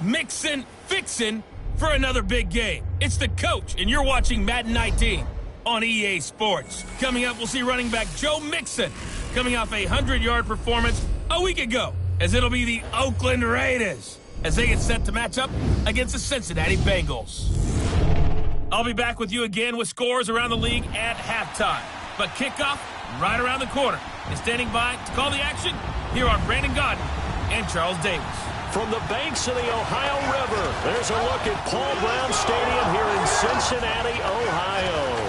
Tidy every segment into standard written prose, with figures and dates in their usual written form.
mixin', fixin' for another big game. It's the coach, and you're watching Madden 19 on EA Sports. Coming up, we'll see running back Joe Mixon coming off a 100-yard performance a week ago, as it'll be the Oakland Raiders as they get set to match up against the Cincinnati Bengals. I'll be back with you again with scores around the league at halftime. But kickoff right around the corner. And standing by to call the action, here are Brandon Gaudin and Charles Davis. From the banks of the Ohio River, there's a look at Paul Brown Stadium here in Cincinnati, Ohio.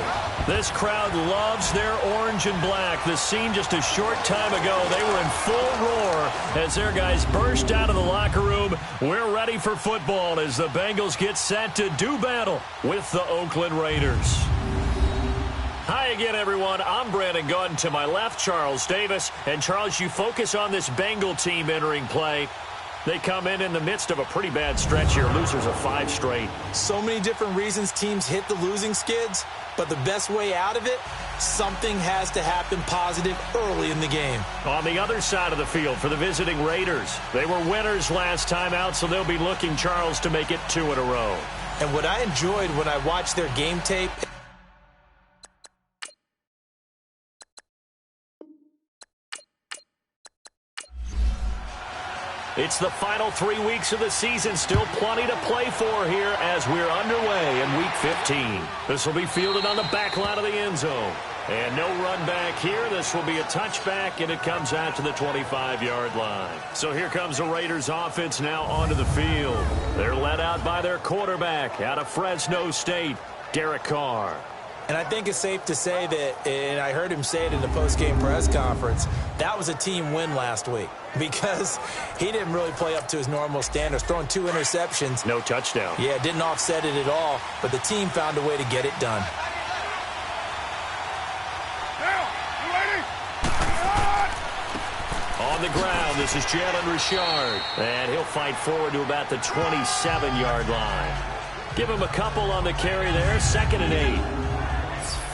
This crowd loves their orange and black. The scene just a short time ago, they were in full roar as their guys burst out of the locker room. We're ready for football as the Bengals get set to do battle with the Oakland Raiders. Hi again, everyone. I'm Brandon Gaudin. To my left, Charles Davis. And Charles, you focus on this Bengal team entering play. They come in the midst of a pretty bad stretch here. Losers of 5 straight. So many different reasons teams hit the losing skids, but the best way out of it, something has to happen positive early in the game. On the other side of the field for the visiting Raiders, they were winners last time out, so they'll be looking, Charles, to make it 2 in a row. And what I enjoyed when I watched their game tape, it's the final 3 weeks of the season. Still plenty to play for here as we're underway in Week 15. This will be fielded on the back line of the end zone. And no run back here. This will be a touchback, and it comes out to the 25-yard line. So here comes the Raiders offense now onto the field. They're led out by their quarterback out of Fresno State, Derek Carr. and I think it's safe to say that, and I heard him say it in the post-game press conference, that was a team win last week because he didn't really play up to his normal standards, throwing 2 interceptions. No touchdown. Yeah, didn't offset it at all, but the team found a way to get it done. On the ground, this is Jalen Richard, and he'll fight forward to about the 27-yard line. Give him a couple on the carry there, 2nd and 8.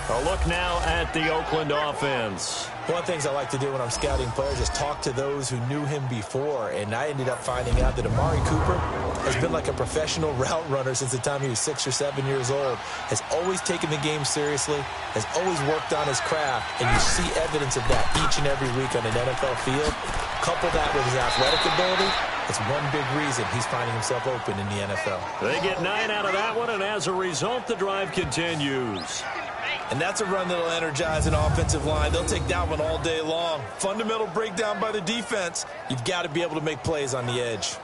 A look now at the Oakland offense. One of the things I like to do when I'm scouting players is talk to those who knew him before, and I ended up finding out that Amari Cooper has been like a professional route runner since the time he was 6 or 7 years old, has always taken the game seriously, has always worked on his craft, and you see evidence of that each and every week on an NFL field. Couple that with his athletic ability, it's one big reason he's finding himself open in the NFL. They get 9 out of that one, and as a result, the drive continues. And that's a run that'll energize an offensive line. They'll take that one all day long. Fundamental breakdown by the defense. You've got to be able to make plays on the edge.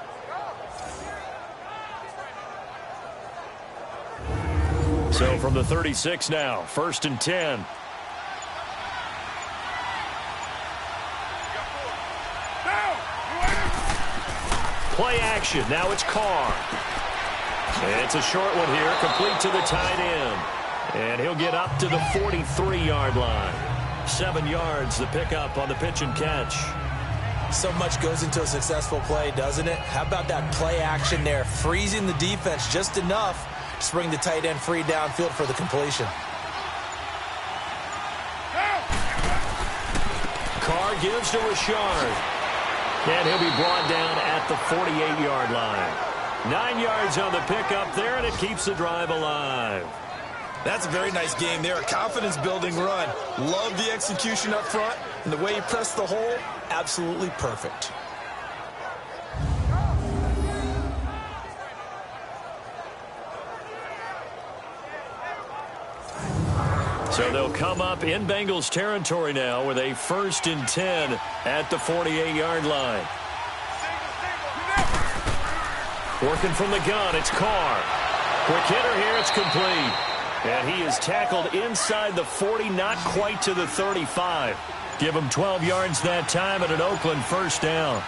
So from the 36 now, 1st and 10. Play action. Now it's Carr. And it's a short one here, complete to the tight end. And he'll get up to the 43-yard line. 7 yards, the pickup on the pitch and catch. So much goes into a successful play, doesn't it? How about that play action there, freezing the defense just enough to bring the tight end free downfield for the completion. Carr gives to Richard. And he'll be brought down at the 48-yard line. 9 yards on the pickup there, and it keeps the drive alive. That's a very nice game there, a confidence-building run. Love the execution up front, and the way he pressed the hole, absolutely perfect. So they'll come up in Bengals territory now with a 1st and 10 at the 48-yard line. Working from the gun, it's Carr. Quick hitter here, it's complete. And he is tackled inside the 40, not quite to the 35. Give him 12 yards that time at an Oakland 1st down.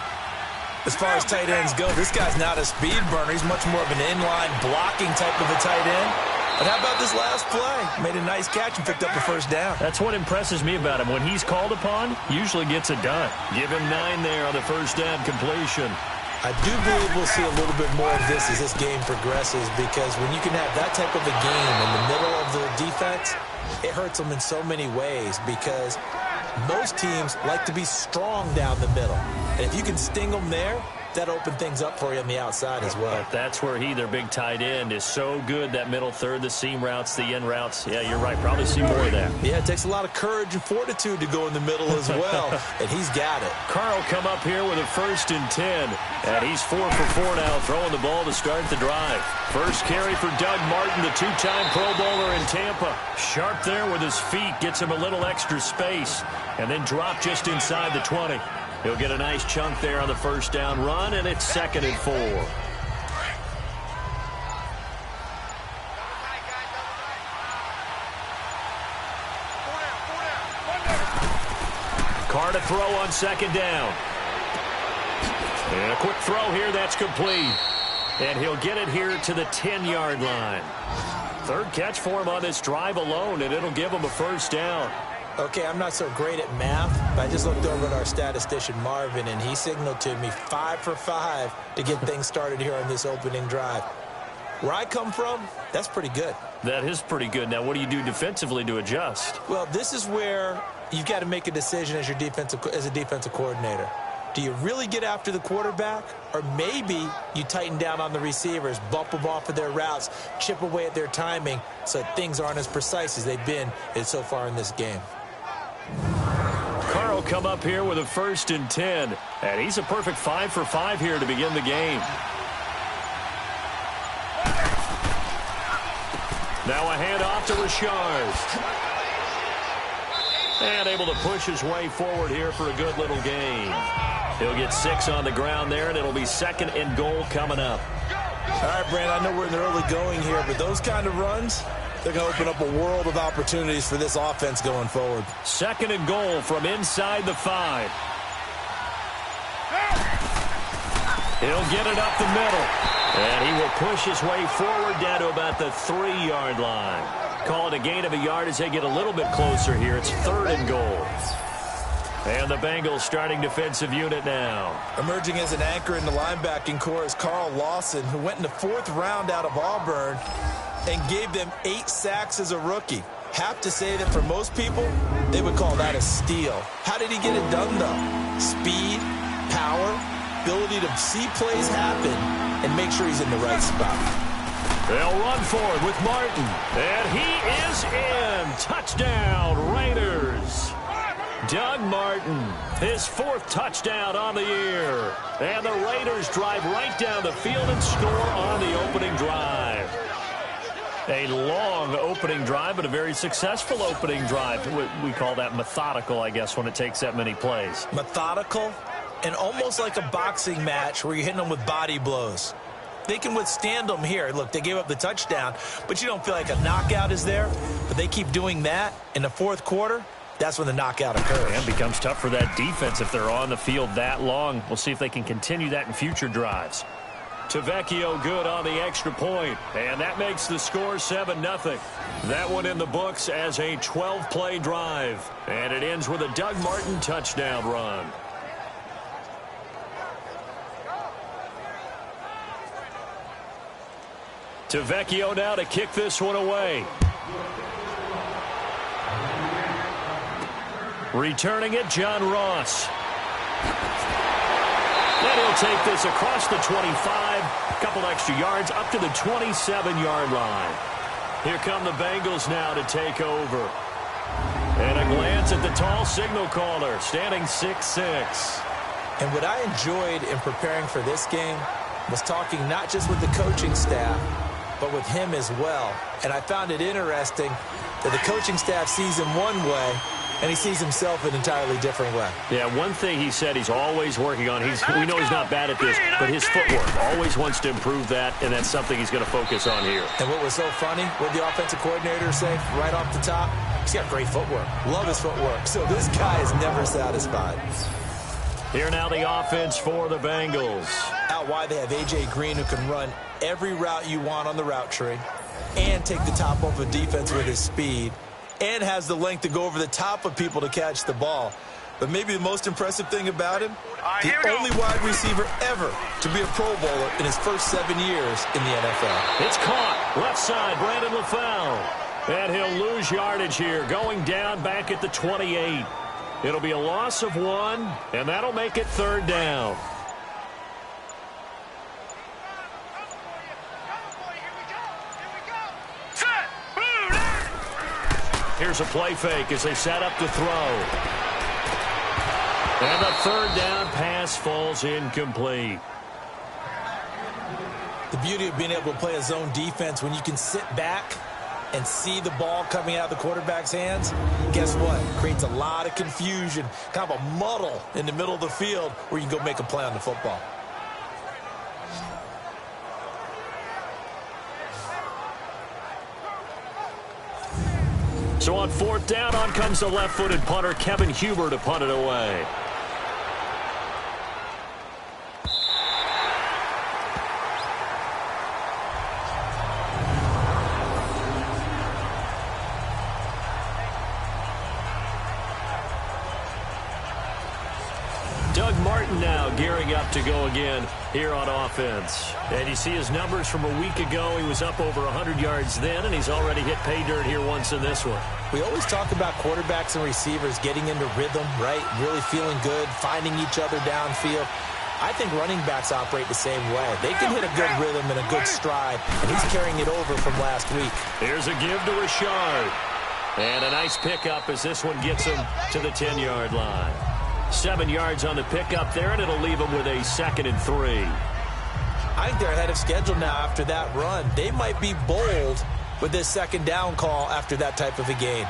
As far as tight ends go, this guy's not a speed burner. He's much more of an inline blocking type of a tight end. But how about this last play? Made a nice catch and picked up the 1st down. That's what impresses me about him. When he's called upon, usually gets it done. Give him 9 there on the 1st down completion. I do believe we'll see a little bit more of this as this game progresses, because when you can have that type of a game in the middle of the defense, it hurts them in so many ways, because most teams like to be strong down the middle. And if you can sting them there, That opened things up for you on the outside as well. But that's where their big tight end, is so good, that middle third, the seam routes, the in routes. Yeah, you're right. Probably see more of that. Yeah, it takes a lot of courage and fortitude to go in the middle as well, and he's got it. Carl come up here with a 1st and 10, and he's 4 for 4 now, throwing the ball to start the drive. First carry for Doug Martin, the 2-time Pro Bowler in Tampa. Sharp there with his feet, gets him a little extra space, and then drop just inside the 20. He'll get a nice chunk there on the first down run, and it's 2nd and 4. Carr to throw on 2nd down. And a quick throw here, that's complete. And he'll get it here to the 10-yard line. 3rd catch for him on this drive alone, and it'll give him a 1st down. Okay, I'm not so great at math, but I just looked over at our statistician, Marvin, and he signaled to me 5 for 5 to get things started here on this opening drive. Where I come from, that's pretty good. That is pretty good. Now, what do you do defensively to adjust? Well, this is where you've got to make a decision as a defensive coordinator. Do you really get after the quarterback, or maybe you tighten down on the receivers, bump them off of their routes, chip away at their timing so that things aren't as precise as they've been so far in this game? Carl come up here with a 1st and 10, and he's a perfect 5 for 5 here to begin the game. Now a handoff to Richard. And able to push his way forward here for a good little gain. He'll get 6 on the ground there, and it'll be 2nd and goal coming up. All right, Brand, I know we're in the early going here, but those kind of runs, they're going to open up a world of opportunities for this offense going forward. 2nd and goal from inside the 5. He'll get it up the middle. And he will push his way forward down to about the 3-yard line. Call it a gain of a yard as they get a little bit closer here. It's 3rd and goal. And the Bengals starting defensive unit now. Emerging as an anchor in the linebacking core is Carl Lawson, who went in the 4th round out of Auburn and gave them 8 sacks as a rookie. Have to say that for most people, they would call that a steal. How did he get it done, though? Speed, power, ability to see plays happen and make sure he's in the right spot. They'll run forward with Martin. And he is in. Touchdown, Raiders. Doug Martin, his 4th touchdown on the year. And the Raiders drive right down the field and score on the opening drive. A long opening drive, but a very successful opening drive. We call that methodical, I guess, when it takes that many plays. Methodical and almost like a boxing match where you're hitting them with body blows. They can withstand them here. Look, they gave up the touchdown, but you don't feel like a knockout is there. But they keep doing that in the 4th quarter. That's when the knockout occurs. And becomes tough for that defense if they're on the field that long. We'll see if they can continue that in future drives. Tavecchio good on the extra point, and that makes the score 7-0. That one in the books as a 12-play drive, and it ends with a Doug Martin touchdown run. Tavecchio now to kick this one away. Returning it, John Ross. And he'll take this across the 25, a couple extra yards, up to the 27-yard line. Here come the Bengals now to take over. And a glance at the tall signal caller, standing 6'6". And what I enjoyed in preparing for this game was talking not just with the coaching staff, but with him as well. And I found it interesting that the coaching staff sees him one way, and he sees himself an entirely different way. Yeah, one thing he said he's always working on, we know he's not bad at this, but his footwork, always wants to improve that, and that's something he's going to focus on here. And what was so funny, what did the offensive coordinator say right off the top? He's got great footwork. Love his footwork. So this guy is never satisfied. Here now the offense for the Bengals. Out wide they have A.J. Green, who can run every route you want on the route tree and take the top off of defense with his speed, and has the length to go over the top of people to catch the ball. But maybe the most impressive thing about him, the only wide receiver ever to be a Pro Bowler in his first 7 years in the NFL. It's caught. Left side, Brandon LaFell. And he'll lose yardage here, going down back at the 28. It'll be a loss of 1, and that'll make it 3rd down. Here's a play fake as they set up to throw. And the third down pass falls incomplete. The beauty of being able to play a zone defense when you can sit back and see the ball coming out of the quarterback's hands, guess what? It creates a lot of confusion, kind of a muddle in the middle of the field where you can go make a play on the football. So on fourth down, on comes the left-footed punter, Kevin Huber, to punt it away. Now gearing up to go again here on offense. And you see his numbers from a week ago. He was up over 100 yards then, and he's already hit pay dirt here once in this one. We always talk about quarterbacks and receivers getting into rhythm, right? Really feeling good, finding each other downfield. I think running backs operate the same way. They can hit a good rhythm and a good stride, and he's carrying it over from last week. Here's a give to Richard. And a nice pickup as this one gets him to the 10-yard line. 7 yards on the pickup there, and it'll leave them with a 2nd and 3. I think they're ahead of schedule now after that run. They might be bold with this 2nd down call after that type of a game.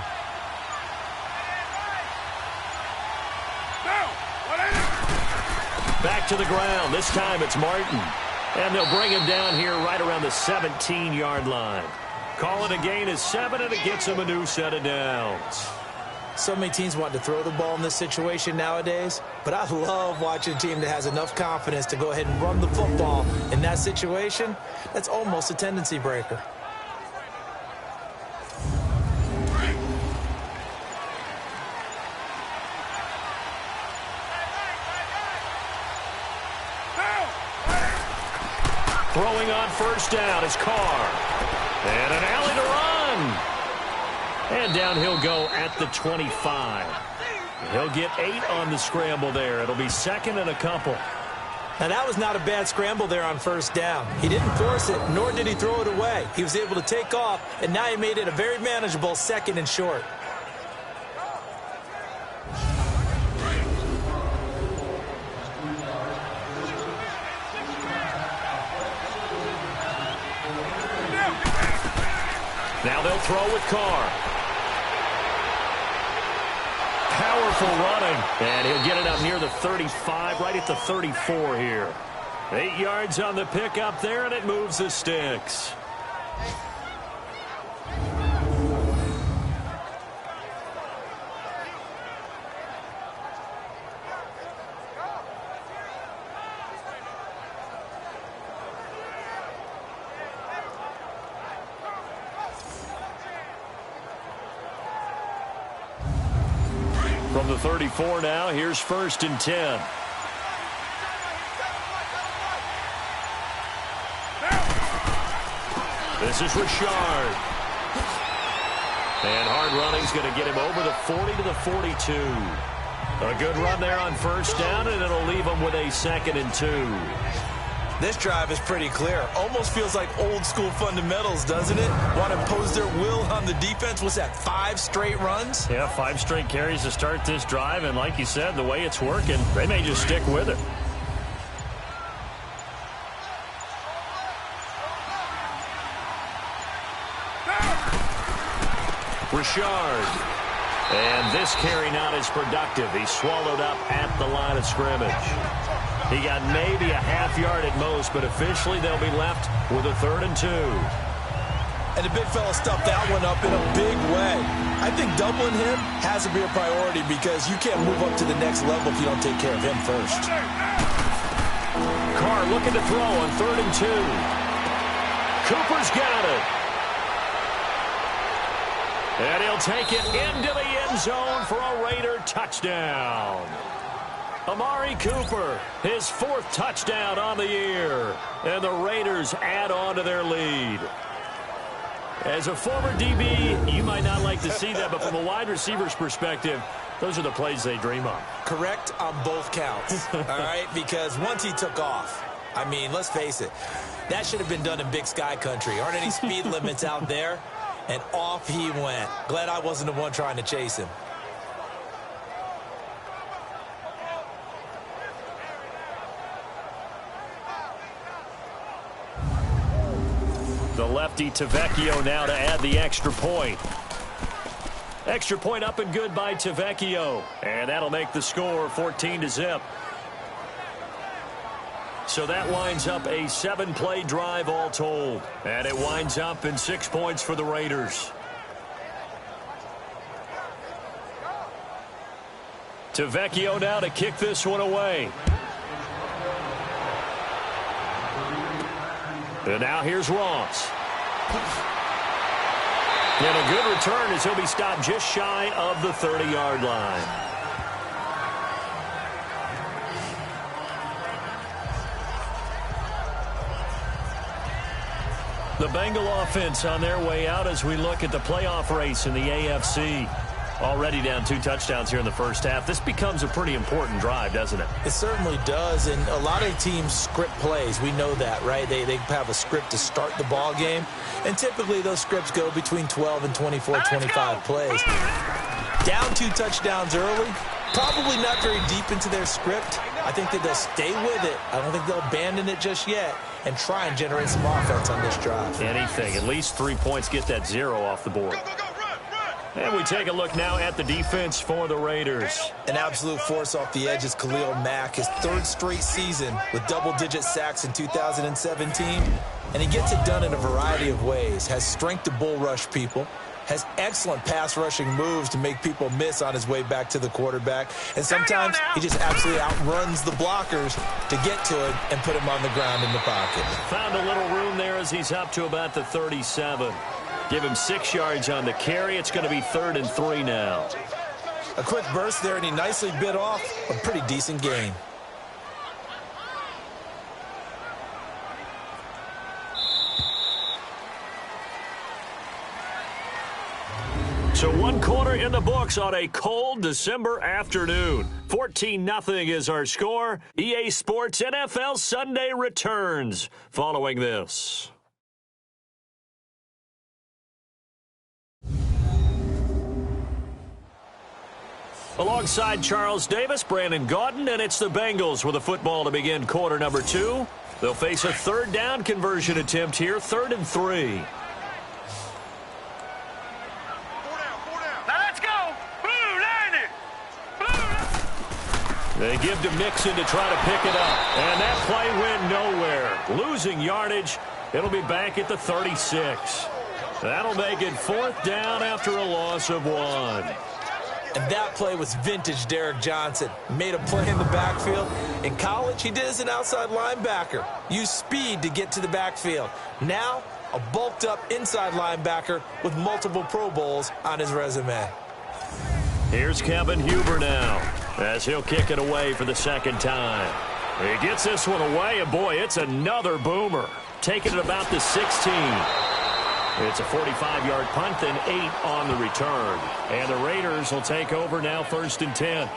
Back to the ground. This time it's Martin. And they'll bring him down here right around the 17-yard line. Call it a gain of 7, and it gets him a new set of downs. So many teams want to throw the ball in this situation nowadays, but I love watching a team that has enough confidence to go ahead and run the football in that situation. That's almost a tendency breaker. Throwing on first down is Carr. And an alley to run. And down he'll go at the 25. He'll get 8 on the scramble there. It'll be 2nd and a couple. Now, that was not a bad scramble there on first down. He didn't force it, nor did he throw it away. He was able to take off, and now he made it a very manageable 2nd and short. Now they'll throw with Carr. Powerful running. And he'll get it up near the 35, right at the 34 here. 8 yards on the pickup there, and it moves the sticks. From the 34 now, here's 1st and 10. This is Richard. And hard running's going to get him over the 40 to the 42. A good run there on first down, and it'll leave him with a 2nd and 2. This drive is pretty clear. Almost feels like old school fundamentals, doesn't it? Want to impose their will on the defense. What's that, 5 straight runs? Yeah, 5 straight carries to start this drive, and like you said, the way it's working, they may just stick with it. Richard. And this carry not as productive. He's swallowed up at the line of scrimmage. He got maybe a half yard at most, but officially they'll be left with a 3rd and 2. And the big fella stuffed that one up in a big way. I think doubling him has to be a priority because you can't move up to the next level if you don't take care of him first. Carr looking to throw on 3rd and 2. Cooper's got it. And he'll take it into the end zone for a Raider touchdown. Amari Cooper, his 4th touchdown on the year. And the Raiders add on to their lead. As a former DB, you might not like to see that, but from a wide receiver's perspective, those are the plays they dream of. Correct on both counts, all right? Because once he took off, I mean, let's face it, that should have been done in Big Sky country. Aren't any speed limits out there? And off he went. Glad I wasn't the one trying to chase him. The lefty Tavecchio now to add the extra point. Extra point up and good by Tavecchio. And that'll make the score 14-0. So that winds up a 7-play drive all told. And it winds up in 6 points for the Raiders. Tavecchio now to kick this one away. And now here's Ross. And a good return as he'll be stopped just shy of the 30-yard line. The Bengal offense on their way out as we look at the playoff race in the AFC. Already down 2 touchdowns here in the first half. This becomes a pretty important drive, doesn't it? It certainly does, and a lot of teams script plays. We know that, right? They have a script to start the ball game, and typically those scripts go between 12 and 24, 25 plays. Down 2 touchdowns early, probably not very deep into their script. I think that they'll stay with it. I don't think they'll abandon it just yet and try and generate some offense on this drive. Anything. At least 3 points, get that 0 off the board. And we take a look now at the defense for the Raiders. An absolute force off the edge is Khalil Mack, his 3rd straight season with double-digit sacks in 2017. And he gets it done in a variety of ways. Has strength to bull rush people. Has excellent pass rushing moves to make people miss on his way back to the quarterback. And sometimes he just absolutely outruns the blockers to get to it and put him on the ground in the pocket. Found a little room there as he's up to about the 37. Give him 6 yards on the carry. It's going to be 3rd and 3 now. A quick burst there, and he nicely bit off a pretty decent gain. So 1 quarter in the books on a cold December afternoon. 14-0 is our score. EA Sports NFL Sunday returns following this. Alongside Charles Davis, Brandon Gaudin, and it's the Bengals with a football to begin quarter number 2. They'll face a 3rd down conversion attempt here, 3rd and 3. They give to Mixon to try to pick it up. And that play went nowhere. Losing yardage. It'll be back at the 36. That'll make it 4th down after a loss of 1. And that play was vintage Derek Johnson. Made a play in the backfield. In college, he did as an outside linebacker. Used speed to get to the backfield. Now, a bulked-up inside linebacker with multiple Pro Bowls on his resume. Here's Kevin Huber now as he'll kick it away for the 2nd time. He gets this one away, and boy, it's another boomer. Taking it about the 16. It's a 45-yard punt, then 8 on the return. And the Raiders will take over now 1st and 10.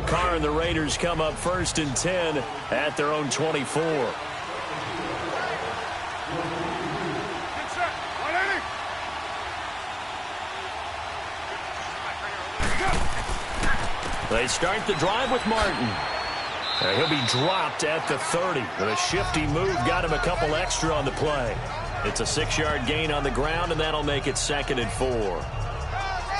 Carr and the Raiders come up 1st and 10 at their own 24. They start the drive with Martin. He'll be dropped at the 30. With a shifty move, got him a couple extra on the play. It's a 6-yard gain on the ground, and that'll make it 2nd and 4.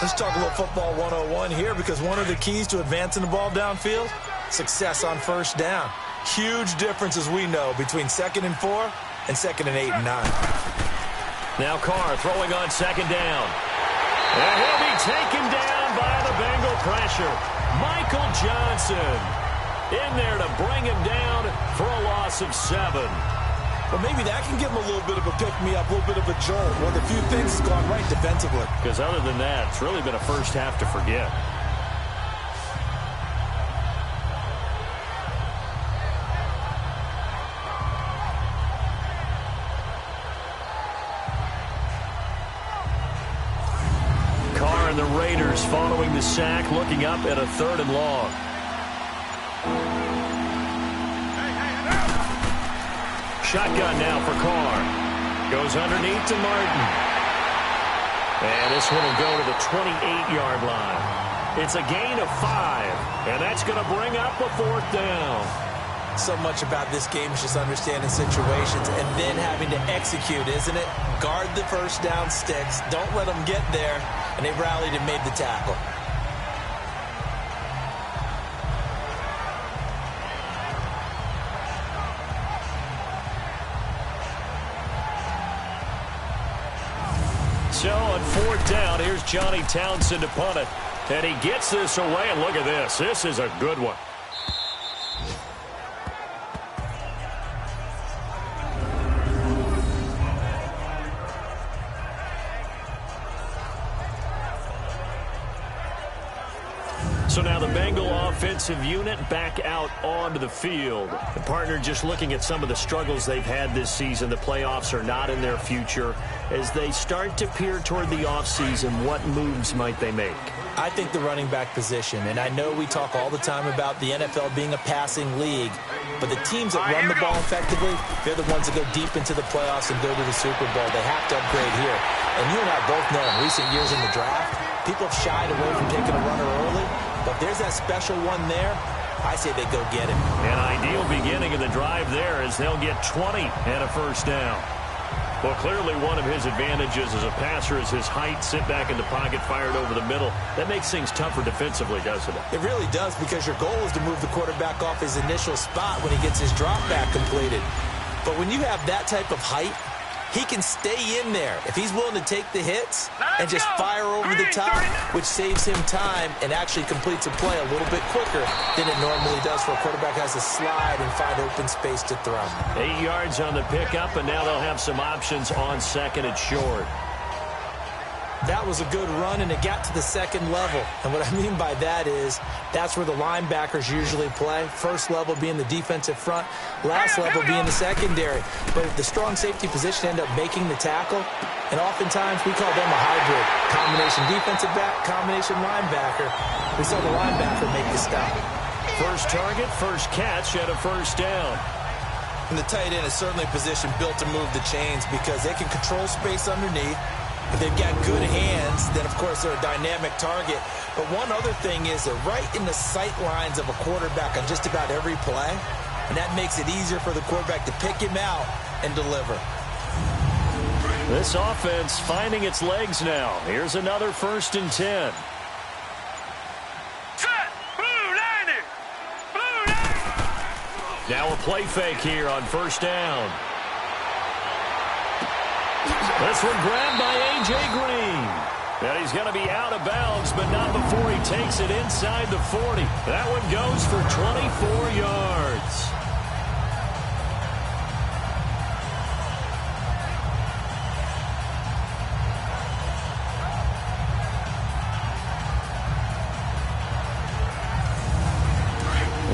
Let's talk a little football 101 here, because one of the keys to advancing the ball downfield, success on 1st down. Huge difference, as we know, between 2nd and 4 and 2nd and 8 and 9. Now Carr throwing on 2nd down. And he'll be taken down by the Bengal pressure. Michael Johnson in there to bring him down for a loss of 7. Well, maybe that can give him a little bit of a pick-me-up, a little bit of a jolt. Well, a few things have gone right defensively. Because other than that, it's really been a first half to forget. Carr and the Raiders Raiders following the sack, looking up at a 3rd and long. Shotgun now for Carr. Goes underneath to Martin. And this one will go to the 28-yard line. It's a gain of 5, and that's going to bring up a 4th down. So much about this game is just understanding situations and then having to execute, isn't it? Guard the first down sticks. Don't let them get there. And they rallied and made the tackle. So on 4th down, here's Johnny Townsend to punt it. And he gets this away, and look at this. This is a good one. So now the Bengal offensive unit back out onto the field. The partner just looking at some of the struggles they've had this season. The playoffs are not in their future. As they start to peer toward the offseason, what moves might they make? I think the running back position, and I know we talk all the time about the NFL being a passing league, but the teams that run the ball effectively, they're the ones that go deep into the playoffs and go to the Super Bowl. They have to upgrade here. And you and I both know in recent years in the draft, people have shied away from taking a runner early. But there's that special one there. I say they go get him. An ideal beginning of the drive there as they'll get 20 and a 1st down. Well, clearly one of his advantages as a passer is his height, sit back in the pocket, fired over the middle. That makes things tougher defensively, doesn't it? It really does, because your goal is to move the quarterback off his initial spot when he gets his drop back completed. But when you have that type of height, he can stay in there if he's willing to take the hits and just fire over the top, which saves him time and actually completes a play a little bit quicker than it normally does for a quarterback who has to slide and find open space to throw. 8 yards on the pickup, and now they'll have some options on 2nd and short. That was a good run, and it got to the 2nd level. And what I mean by that is that's where the linebackers usually play. First level being the defensive front, last level being the secondary. But the strong safety position ended up making the tackle, and oftentimes we call them a hybrid. Combination defensive back, combination linebacker. We saw the linebacker make the stop. First target, first catch at a 1st down. And the tight end is certainly a position built to move the chains because they can control space underneath. If they've got good hands, then, of course, they're a dynamic target. But one other thing is they're right in the sight lines of a quarterback on just about every play, and that makes it easier for the quarterback to pick him out and deliver. This offense finding its legs now. Here's another 1st and 10. Now a play fake here on 1st down. This one grabbed by A.J. Green. And he's going to be out of bounds, but not before he takes it inside the 40. That one goes for 24 yards.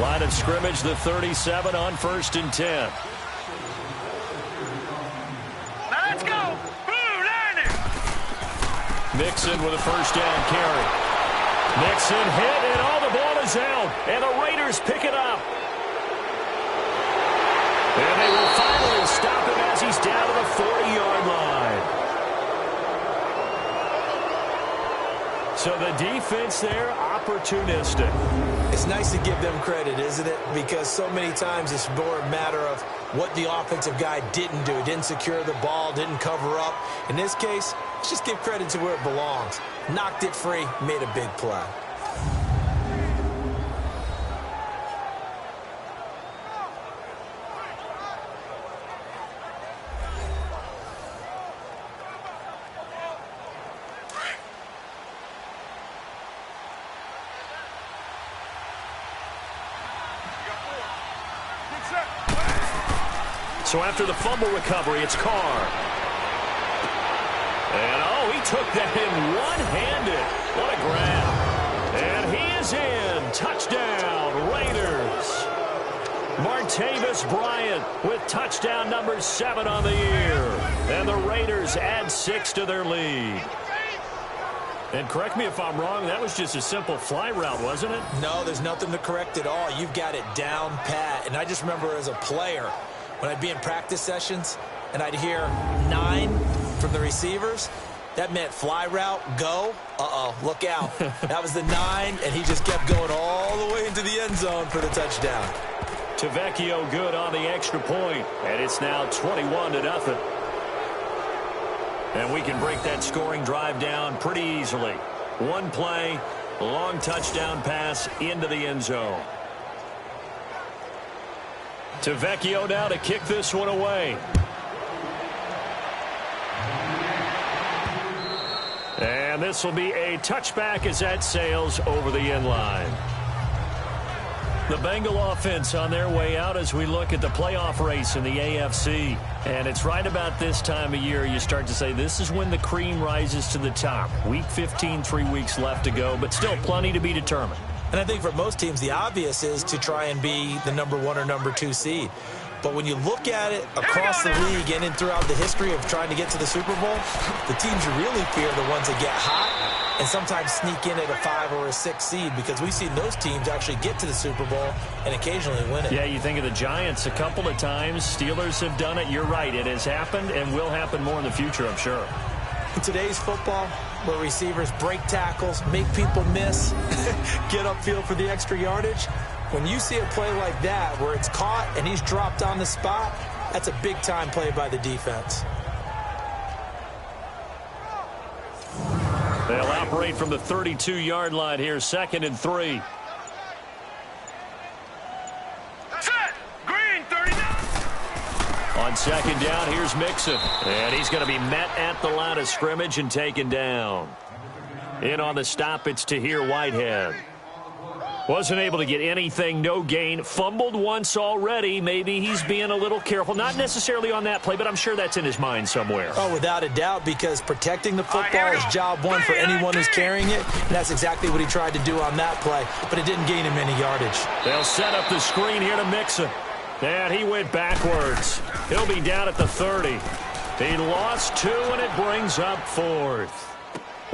Line of scrimmage, the 37 on 1st and 10. Let's go. Mixon with a 1st down carry. Mixon hit, and all the ball is out. And the Raiders pick it up. And they will finally stop him as he's down to the 40-yard line. So the defense there, opportunistic. It's nice to give them credit, isn't it? Because so many times it's more a matter of what the offensive guy didn't do. Didn't secure the ball, didn't cover up. In this case, let's just give credit to where it belongs. Knocked it free, made a big play. So after the fumble recovery, it's Carr. And, oh, he took that in one-handed. What a grab. And he is in. Touchdown, Raiders. Martavis Bryant with touchdown number 7 on the year. And the Raiders add 6 to their lead. And correct me if I'm wrong, that was just a simple fly route, wasn't it? No, there's nothing to correct at all. You've got it down pat. And I just remember as a player, when I'd be in practice sessions and I'd hear 9 from the receivers, that meant fly route, go. Look out. That was the 9, and he just kept going all the way into the end zone for the touchdown. Tavecchio good on the extra point, and it's now 21-0. And we can break that scoring drive down pretty easily. One play, long touchdown pass into the end zone. Tavecchio now to kick this one away. And this will be a touchback as that sails over the end line. The Bengal offense on their way out as we look at the playoff race in the AFC. And it's right about this time of year you start to say this is when the cream rises to the top. Week 15, 3 weeks left to go, but still plenty to be determined. And I think for most teams, the obvious is to try and be the number 1 or number 2 seed. But when you look at it across the league and throughout the history of trying to get to the Super Bowl, the teams you really fear are the ones that get hot and sometimes sneak in at a 5 or a 6 seed, because we've seen those teams actually get to the Super Bowl and occasionally win it. Yeah, you think of the Giants a couple of times. Steelers have done it. You're right. It has happened and will happen more in the future, I'm sure. In today's football, where receivers break tackles, make people miss, get upfield for the extra yardage, when you see a play like that where it's caught and he's dropped on the spot, that's a big-time play by the defense. They'll operate from the 32-yard line here, 2nd and 3. Set. Green, 39. On 2nd down, here's Mixon. And he's going to be met at the line of scrimmage and taken down. In on the stop, it's Tahir Whitehead. Wasn't able to get anything, no gain. Fumbled once already. Maybe he's being a little careful. Not necessarily on that play, but I'm sure that's in his mind somewhere. Oh, without a doubt, because protecting the football is job one for anyone who's carrying it. And that's exactly what he tried to do on that play, but it didn't gain him any yardage. They'll set up the screen here to Mixon. And he went backwards. He'll be down at the 30. He lost 2, and it brings up 4th.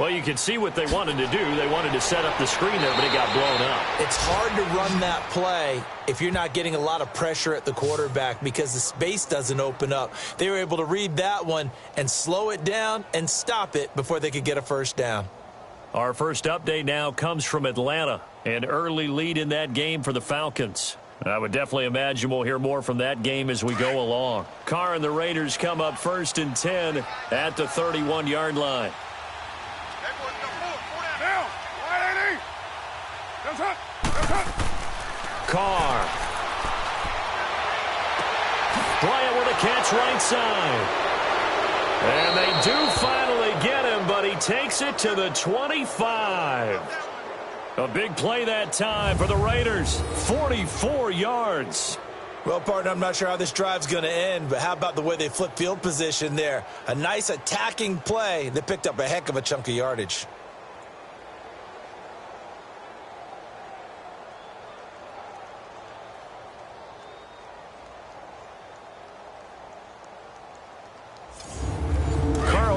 Well, you can see what they wanted to do. They wanted to set up the screen there, but it got blown up. It's hard to run that play if you're not getting a lot of pressure at the quarterback because the space doesn't open up. They were able to read that one and slow it down and stop it before they could get a first down. Our first update now comes from Atlanta. An early lead in that game for the Falcons. I would definitely imagine we'll hear more from that game as we go along. Carr and the Raiders come up 1st and 10 at the 31-yard line. Carr. Bryant with a catch right side. And they do finally get him, but he takes it to the 25. A big play that time for the Raiders. 44 yards. Well, partner, I'm not sure how this drive's going to end, but how about the way they flip field position there? A nice attacking play that picked up a heck of a chunk of yardage.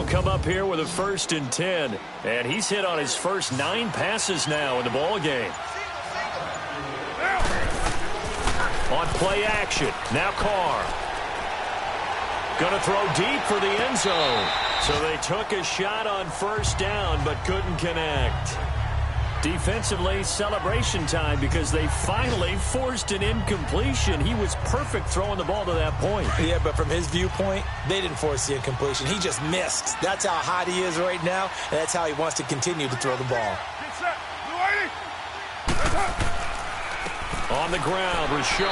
Come up here with a 1st and 10, and he's hit on his first 9 passes now in the ball game. On play action, now Carr. Gonna throw deep for the end zone. So they took a shot on 1st down, but couldn't connect. Defensively, celebration time because they finally forced an incompletion. He was perfect throwing the ball to that point. Yeah, but from his viewpoint, they didn't force the incompletion. He just missed. That's how hot he is right now, and that's how he wants to continue to throw the ball. On the ground, Richard.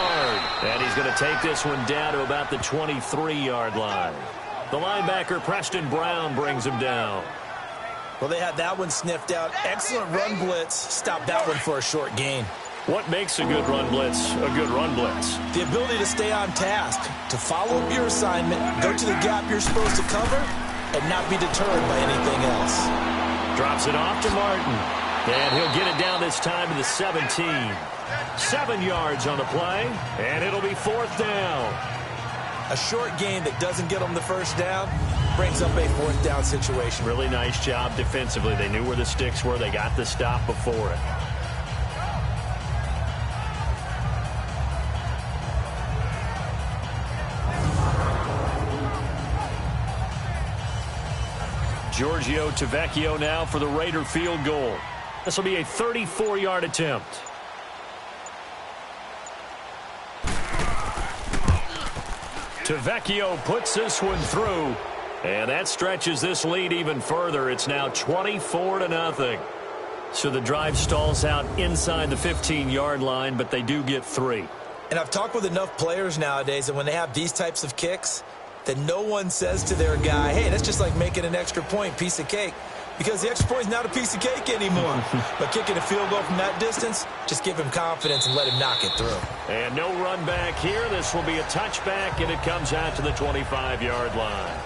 And he's going to take this one down to about the 23-yard line. The linebacker, Preston Brown, brings him down. Well, they had that one sniffed out. Excellent run blitz. Stopped that one for a short gain. What makes a good run blitz a good run blitz? The ability to stay on task, to follow up your assignment, go to the gap you're supposed to cover, and not be deterred by anything else. Drops it off to Martin. And he'll get it down this time to the 17. 7 yards on the play, and it'll be 4th down. A short game that doesn't get them the first down brings up a fourth down situation. Really nice job defensively. They knew where the sticks were. They got the stop before it. Giorgio Tavecchio now for the Raider field goal. This will be a 34-yard attempt. Tavecchio puts this one through, and that stretches this lead even further. It's now 24-0. So the drive stalls out inside the 15-yard line, but they do get 3. And I've talked with enough players nowadays that when they have these types of kicks, that no one says to their guy, hey, that's just like making an extra point, piece of cake. Because the extra point is not a piece of cake anymore. But kicking a field goal from that distance, just give him confidence and let him knock it through. And no run back here. This will be a touchback, and it comes out to the 25-yard line.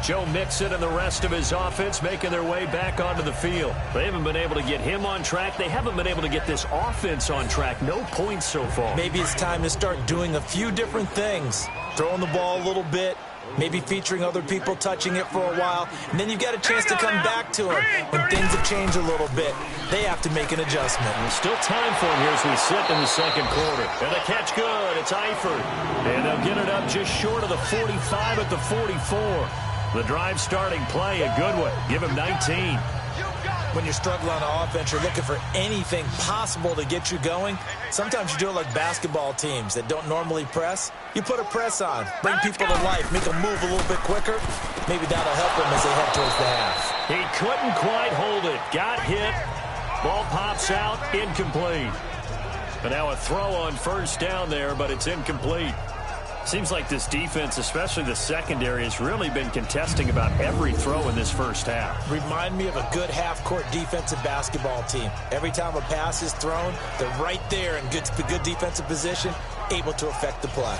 Joe Mixon and the rest of his offense making their way back onto the field. They haven't been able to get him on track. They haven't been able to get this offense on track. No points so far. Maybe it's time to start doing a few different things. Throwing the ball a little bit. Maybe featuring other people touching it for a while. And then you've got a chance to come back to him. When things have changed a little bit, they have to make an adjustment. There's still time for him here as we sit in the second quarter. And the catch good. It's Eifert. And they'll get it up just short of the 45 at the 44. The drive starting play, a good one. Give him 19. When you're struggling on offense, you're looking for anything possible to get you going. Sometimes you do it like basketball teams that don't normally press. You put a press on, bring people to life, make them move a little bit quicker. Maybe that'll help them as they head towards the half. He couldn't quite hold it. Got hit. Ball pops out, incomplete. But now a throw on first down there, but it's incomplete. Seems like this defense, especially the secondary, has really been contesting about every throw in this first half. Remind me of a good half-court defensive basketball team. Every time a pass is thrown, they're right there in good defensive position, able to affect the play.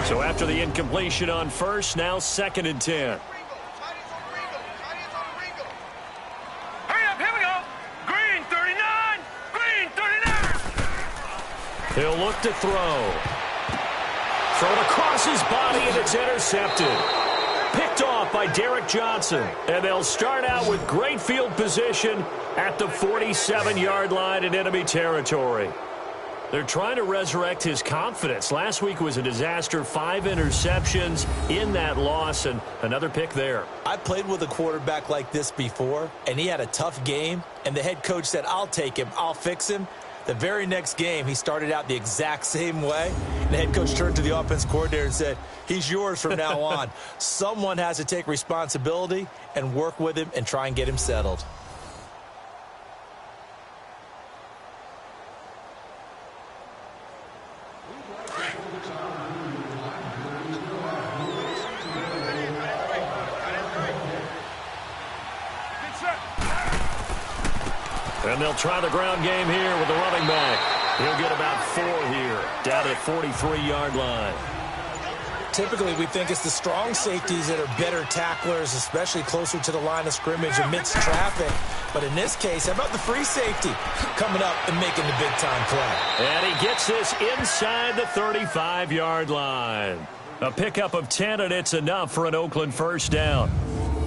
So after the incompletion on first, now 2nd and 10. Hurry up, here we go. Green 39, green 39. He'll look to throw. Thrown across his body, and it's intercepted. Picked off by Derek Johnson. And they'll start out with great field position at the 47-yard line in enemy territory. They're trying to resurrect his confidence. Last week was a disaster. 5 interceptions in that loss, and another pick there. I played with a quarterback like this before, and he had a tough game, and the head coach said, I'll take him, I'll fix him. The very next game, he started out the exact same way. The head coach turned to the offense coordinator and said, he's yours from now on. Someone has to take responsibility and work with him and try and get him settled. And they'll try the ground game here with the running back. He'll get about 4 here, down at 43-yard line. Typically, we think it's the strong safeties that are better tacklers, especially closer to the line of scrimmage amidst traffic. But in this case, how about the free safety coming up and making the big-time play? And he gets this inside the 35-yard line. A pickup of 10, and it's enough for an Oakland first down.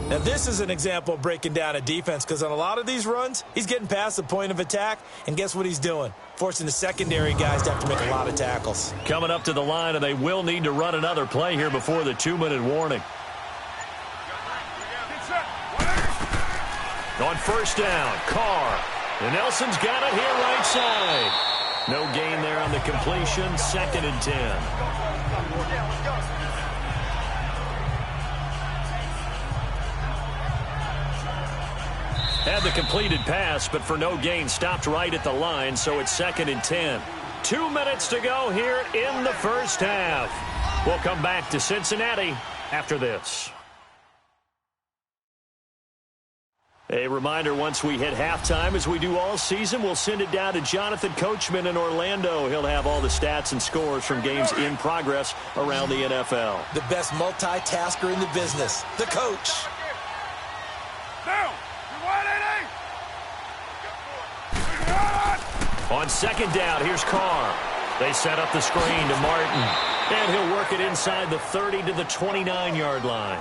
Now, this is an example of breaking down a defense, because on a lot of these runs, he's getting past the point of attack, and guess what he's doing? Forcing the secondary guys to have to make a lot of tackles. Coming up to the line, and they will need to run another play here before the 2-minute warning. On first down, Carr. And Nelson's got it here right side. No gain there on the completion, 2nd and 10. Had the completed pass, but for no gain, stopped right at the line, so it's 2nd and 10. 2 minutes to go here in the first half. We'll come back to Cincinnati after this. A reminder, once we hit halftime, as we do all season, we'll send it down to Jonathan Coachman in Orlando. He'll have all the stats and scores from games in progress around the NFL. The best multitasker in the business, the coach. Down. On 2nd down, here's Carr. They set up the screen to Martin. And he'll work it inside the 30 to the 29-yard line.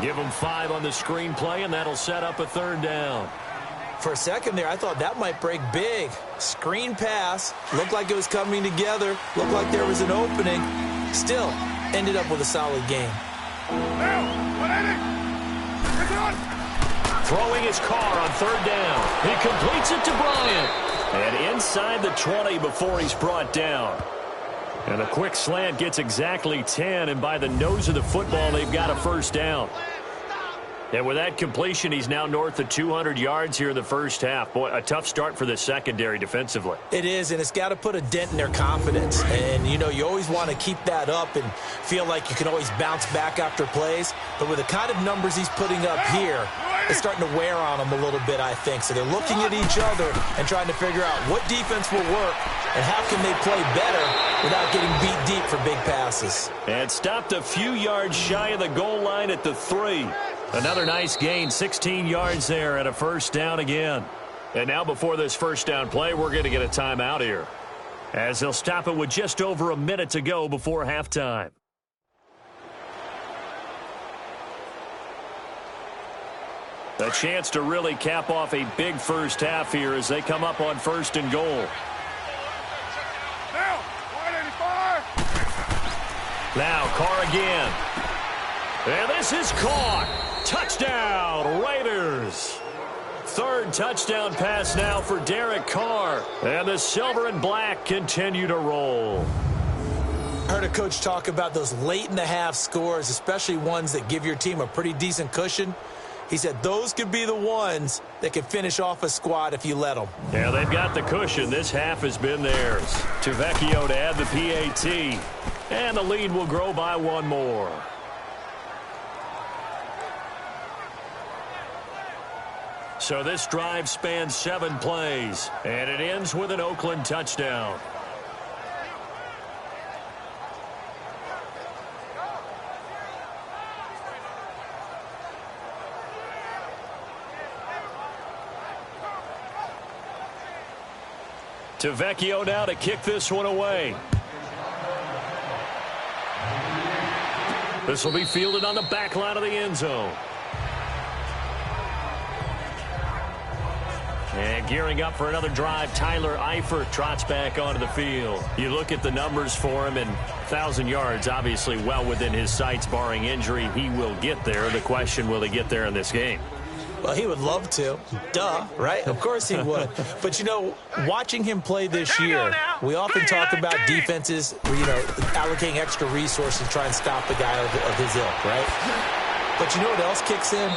Give him 5 on the screen play, and that'll set up a 3rd down. For a second there, I thought that might break big. Screen pass. Looked like it was coming together. Looked like there was an opening. Still, ended up with a solid game. Throwing his car on 3rd down. He completes it to Bryant. And inside the 20 before he's brought down. And a quick slant gets exactly 10, and by the nose of the football, they've got a 1st down. And with that completion, he's now north of 200 yards here in the first half. Boy, a tough start for the secondary defensively. It is, and it's got to put a dent in their confidence. And, you know, you always want to keep that up and feel like you can always bounce back after plays. But with the kind of numbers he's putting up here, it's starting to wear on them a little bit, I think. So they're looking at each other and trying to figure out what defense will work and how can they play better without getting beat deep for big passes. And stopped a few yards shy of the goal line at the 3. Another nice gain, 16 yards there, and a 1st down again. And now before this 1st down play, we're going to get a timeout here, as they'll stop it with just over a minute to go before halftime. A chance to really cap off a big first half here as they come up on 1st and goal. Now Carr again. And this is caught. Touchdown, Raiders. 3rd touchdown pass now for Derek Carr. And the silver and black continue to roll. I heard a coach talk about those late-in-the-half scores, especially ones that give your team a pretty decent cushion. He said those could be the ones that could finish off a squad if you let them. Yeah, they've got the cushion. This half has bin theirs. Tavecchio to add the PAT. And the lead will grow by 1 more. So this drive spans 7 plays, and it ends with an Oakland touchdown. Tavecchio now to kick this one away. This will be fielded on the back line of the end zone. And gearing up for another drive, Tyler Eifert trots back onto the field. You look at the numbers for him, and 1,000 yards obviously well within his sights, barring injury. He will get there. The question, will he get there in this game? Well, he would love to. Duh, right? Of course he would. But, you know, watching him play this year, we often talk about defenses, you know, allocating extra resources to try and stop the guy of his ilk, right? But you know what else kicks in?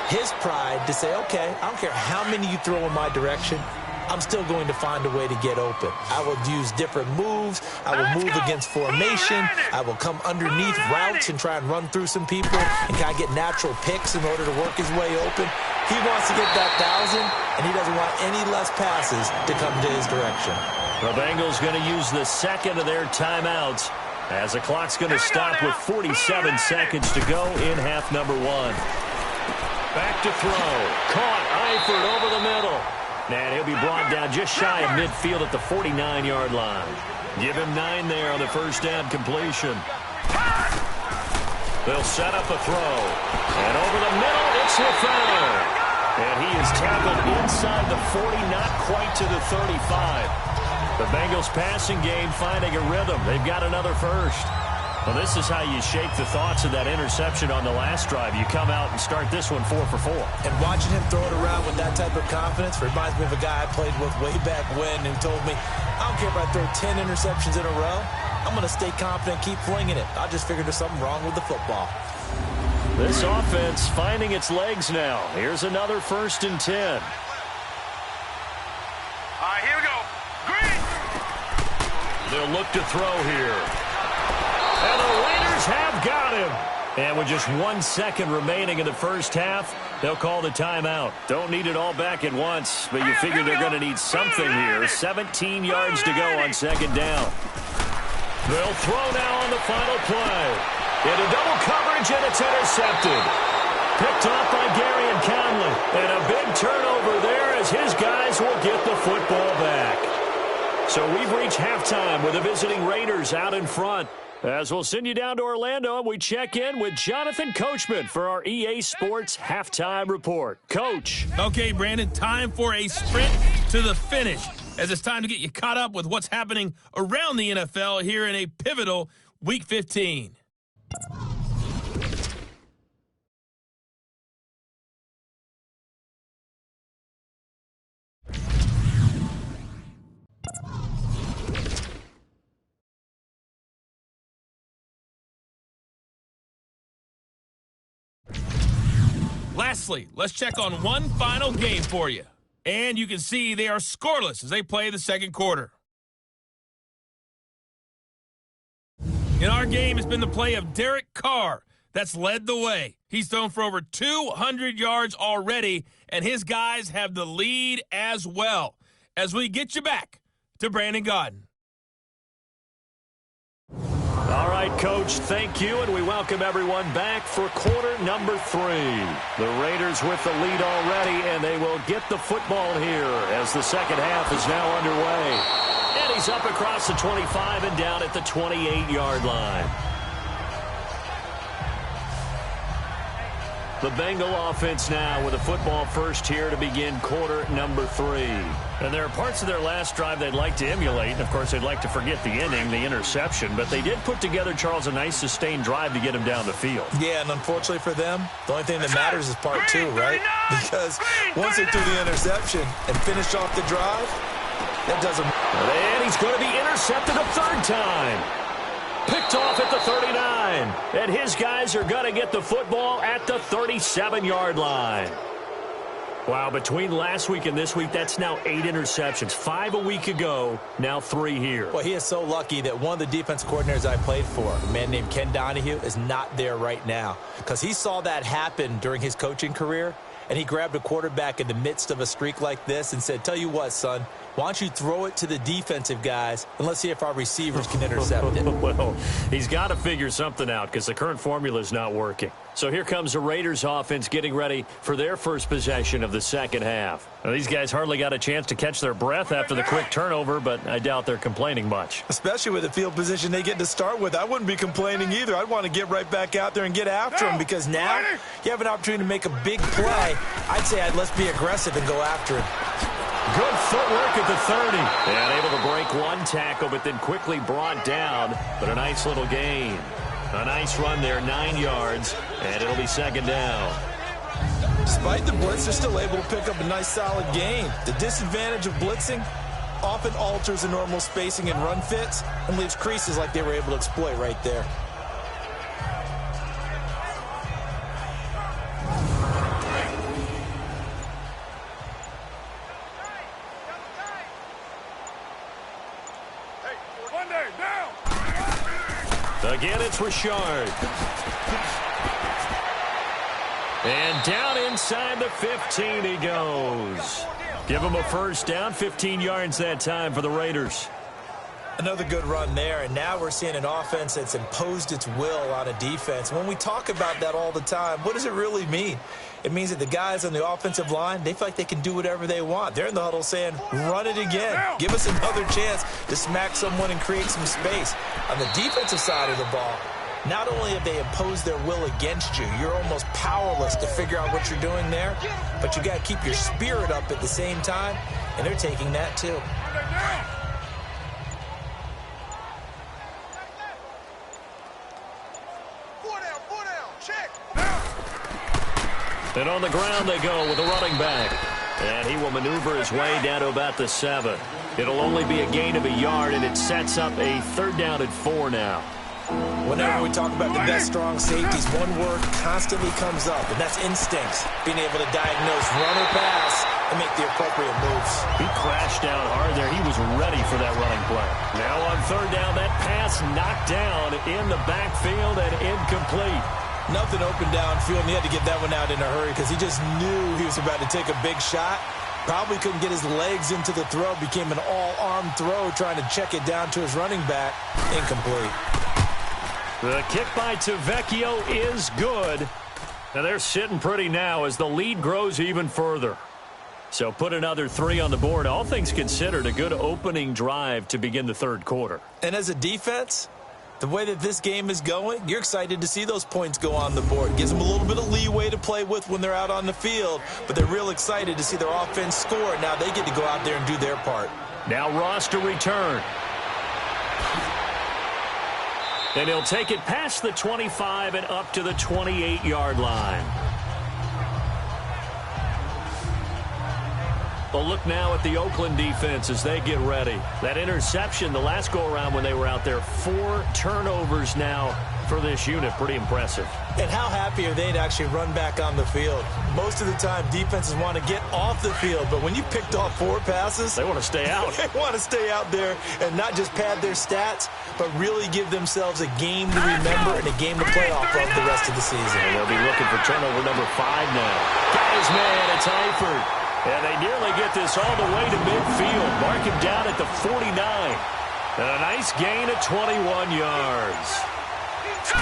His pride to say, okay, I don't care how many you throw in my direction, I'm still going to find a way to get open. I will use different moves. I will move against formation. I will come underneath routes and try and run through some people and kind of get natural picks in order to work his way open. He wants to get that 1,000, and he doesn't want any less passes to come to his direction. The Bengals going to use the second of their timeouts as the clock's going to stop with 47 seconds to go in half number 1. Back to throw. Caught. Eifert over the middle. And he'll be brought down just shy of midfield at the 49-yard line. Give him 9 there on the 1st down completion. They'll set up a throw. And over the middle, it's LaFleur. And he is tackled inside the 40, not quite to the 35. The Bengals passing game finding a rhythm. They've got another 1st. Well, this is how you shake the thoughts of that interception on the last drive. You come out and start this one 4 for 4. And watching him throw it around with that type of confidence reminds me of a guy I played with way back when who told me, I don't care if I throw 10 interceptions in a row. I'm going to stay confident, keep flinging it. I just figured there's something wrong with the football. This offense finding its legs now. Here's another 1st and 10. All right, here we go. Green. They'll look to throw here. And the Raiders have got him. And with just 1 second remaining in the first half, they'll call the timeout. Don't need it all back at once, but you figure they're going to need something here. 17 yards to go on 2nd down. They'll throw now on the final play. Into double coverage, and it's intercepted. Picked off by Gary and Conley. And a big turnover there as his guys will get the football back. So we've reached halftime with the visiting Raiders out in front. As we'll send you down to Orlando, and we check in with Jonathan Coachman for our EA Sports Halftime Report. Coach. Okay, Brandon, time for a sprint to the finish, as it's time to get you caught up with what's happening around the NFL here in a pivotal Week 15. Lastly, let's check on one final game for you. And you can see they are scoreless as they play the second quarter. In our game, it's been the play of Derek Carr that's led the way. He's thrown for over 200 yards already, and his guys have the lead as well. As we get you back to Brandon Gaudin. All right, Coach, thank you, and we welcome everyone back for quarter number 3. The Raiders with the lead already, and they will get the football here as the second half is now underway. And he's up across the 25 and down at the 28-yard line. The Bengal offense now with a football first here to begin quarter number 3. And there are parts of their last drive they'd like to emulate. And, of course, they'd like to forget the ending, the interception. But they did put together, Charles, a nice sustained drive to get him down the field. Yeah, and unfortunately for them, the only thing that matters is part 2, right? Because once they threw the interception and finished off the drive, that doesn't matter. And he's going to be intercepted a third time. Picked off at the 39. And his guys are going to get the football at the 37-yard line. Wow, between last week and this week, that's now 8 interceptions. 5 a week ago, now 3 here. Well, he is so lucky that one of the defense coordinators I played for, a man named Ken Donahue, is not there right now. Because he saw that happen during his coaching career, and he grabbed a quarterback in the midst of a streak like this and said, tell you what, son, why don't you throw it to the defensive guys and let's see if our receivers can intercept it. Well, he's got to figure something out because the current formula is not working. So here comes the Raiders offense getting ready for their first possession of the second half. Now, these guys hardly got a chance to catch their breath after the quick turnover, but I doubt they're complaining much. Especially with the field position they get to start with. I wouldn't be complaining either. I'd want to get right back out there and get after them because now you have an opportunity to make a big play. I'd say let's be aggressive and go after him. Good footwork at the 30. And able to break one tackle, but then quickly brought down. But a nice little gain. A nice run there, 9 yards, and it'll be second down. Despite the blitz, they're still able to pick up a nice solid gain. The disadvantage of blitzing often alters the normal spacing and run fits and leaves creases like they were able to exploit right there. Again, it's Richard. And down inside the 15 he goes. Give him a first down, 15 yards that time for the Raiders. Another good run there, and now we're seeing an offense that's imposed its will on a defense. When we talk about that all the time, what does it really mean? It means that the guys on the offensive line, they feel like they can do whatever they want. They're in the huddle saying, run it again. Give us another chance to smack someone and create some space. On the defensive side of the ball, not only have they imposed their will against you, you're almost powerless to figure out what you're doing there, but you got to keep your spirit up at the same time, and they're taking that too. And on the ground they go with a running back. And he will maneuver his way down to about the 7. It'll only be a gain of a yard, and it sets up a third down and 4 now. Whenever we talk about the best strong safeties, one word constantly comes up, and that's instincts. Being able to diagnose run or pass and make the appropriate moves. He crashed down hard there. He was ready for that running play. Now on third down, that pass knocked down in the backfield and incomplete. Nothing open downfield, and he had to get that one out in a hurry because he just knew he was about to take a big shot. Probably couldn't get his legs into the throw. Became an all-arm throw trying to check it down to his running back. Incomplete. The kick by Tavecchio is good. And they're sitting pretty now as the lead grows even further. So put another 3 on the board. All things considered, a good opening drive to begin the third quarter. And as a defense, The way that this game is going, you're excited to see those points go on the board. Gives them a little bit of leeway to play with when they're out on the field, but they're real excited to see their offense score. Now they get to go out there and do their part. Now Ross to return. And he'll take it past the 25 and up to the 28-yard line. A look now at the Oakland defense as they get ready. That interception the last go-around when they were out there, 4 turnovers now for this unit. Pretty impressive. And how happy are they to actually run back on the field? Most of the time, defenses want to get off the field, but when you picked off 4 passes, they want to stay out. They want to stay out there and not just pad their stats, but really give themselves a game to remember and a game to play off of the rest of the season. And they'll be looking for turnover number 5 now. Guys, man, it's Eifert. And they nearly get this all the way to midfield. Mark him down at the 49. And a nice gain of 21 yards.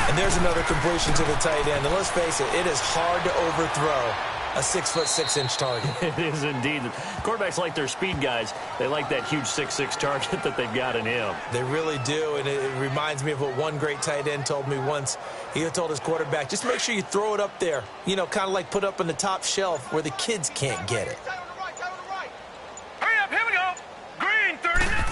And there's another completion to the tight end. And let's face it, it is hard to overthrow a 6'6" target. It is indeed. Quarterbacks like their speed guys. They like that huge 6'6" target that they've got in him. They really do, and it reminds me of what one great tight end told me once. He told his quarterback, just make sure you throw it up there. You know, kind of like put up on the top shelf where the kids can't get it. Hurry up, here we go. Green, 39.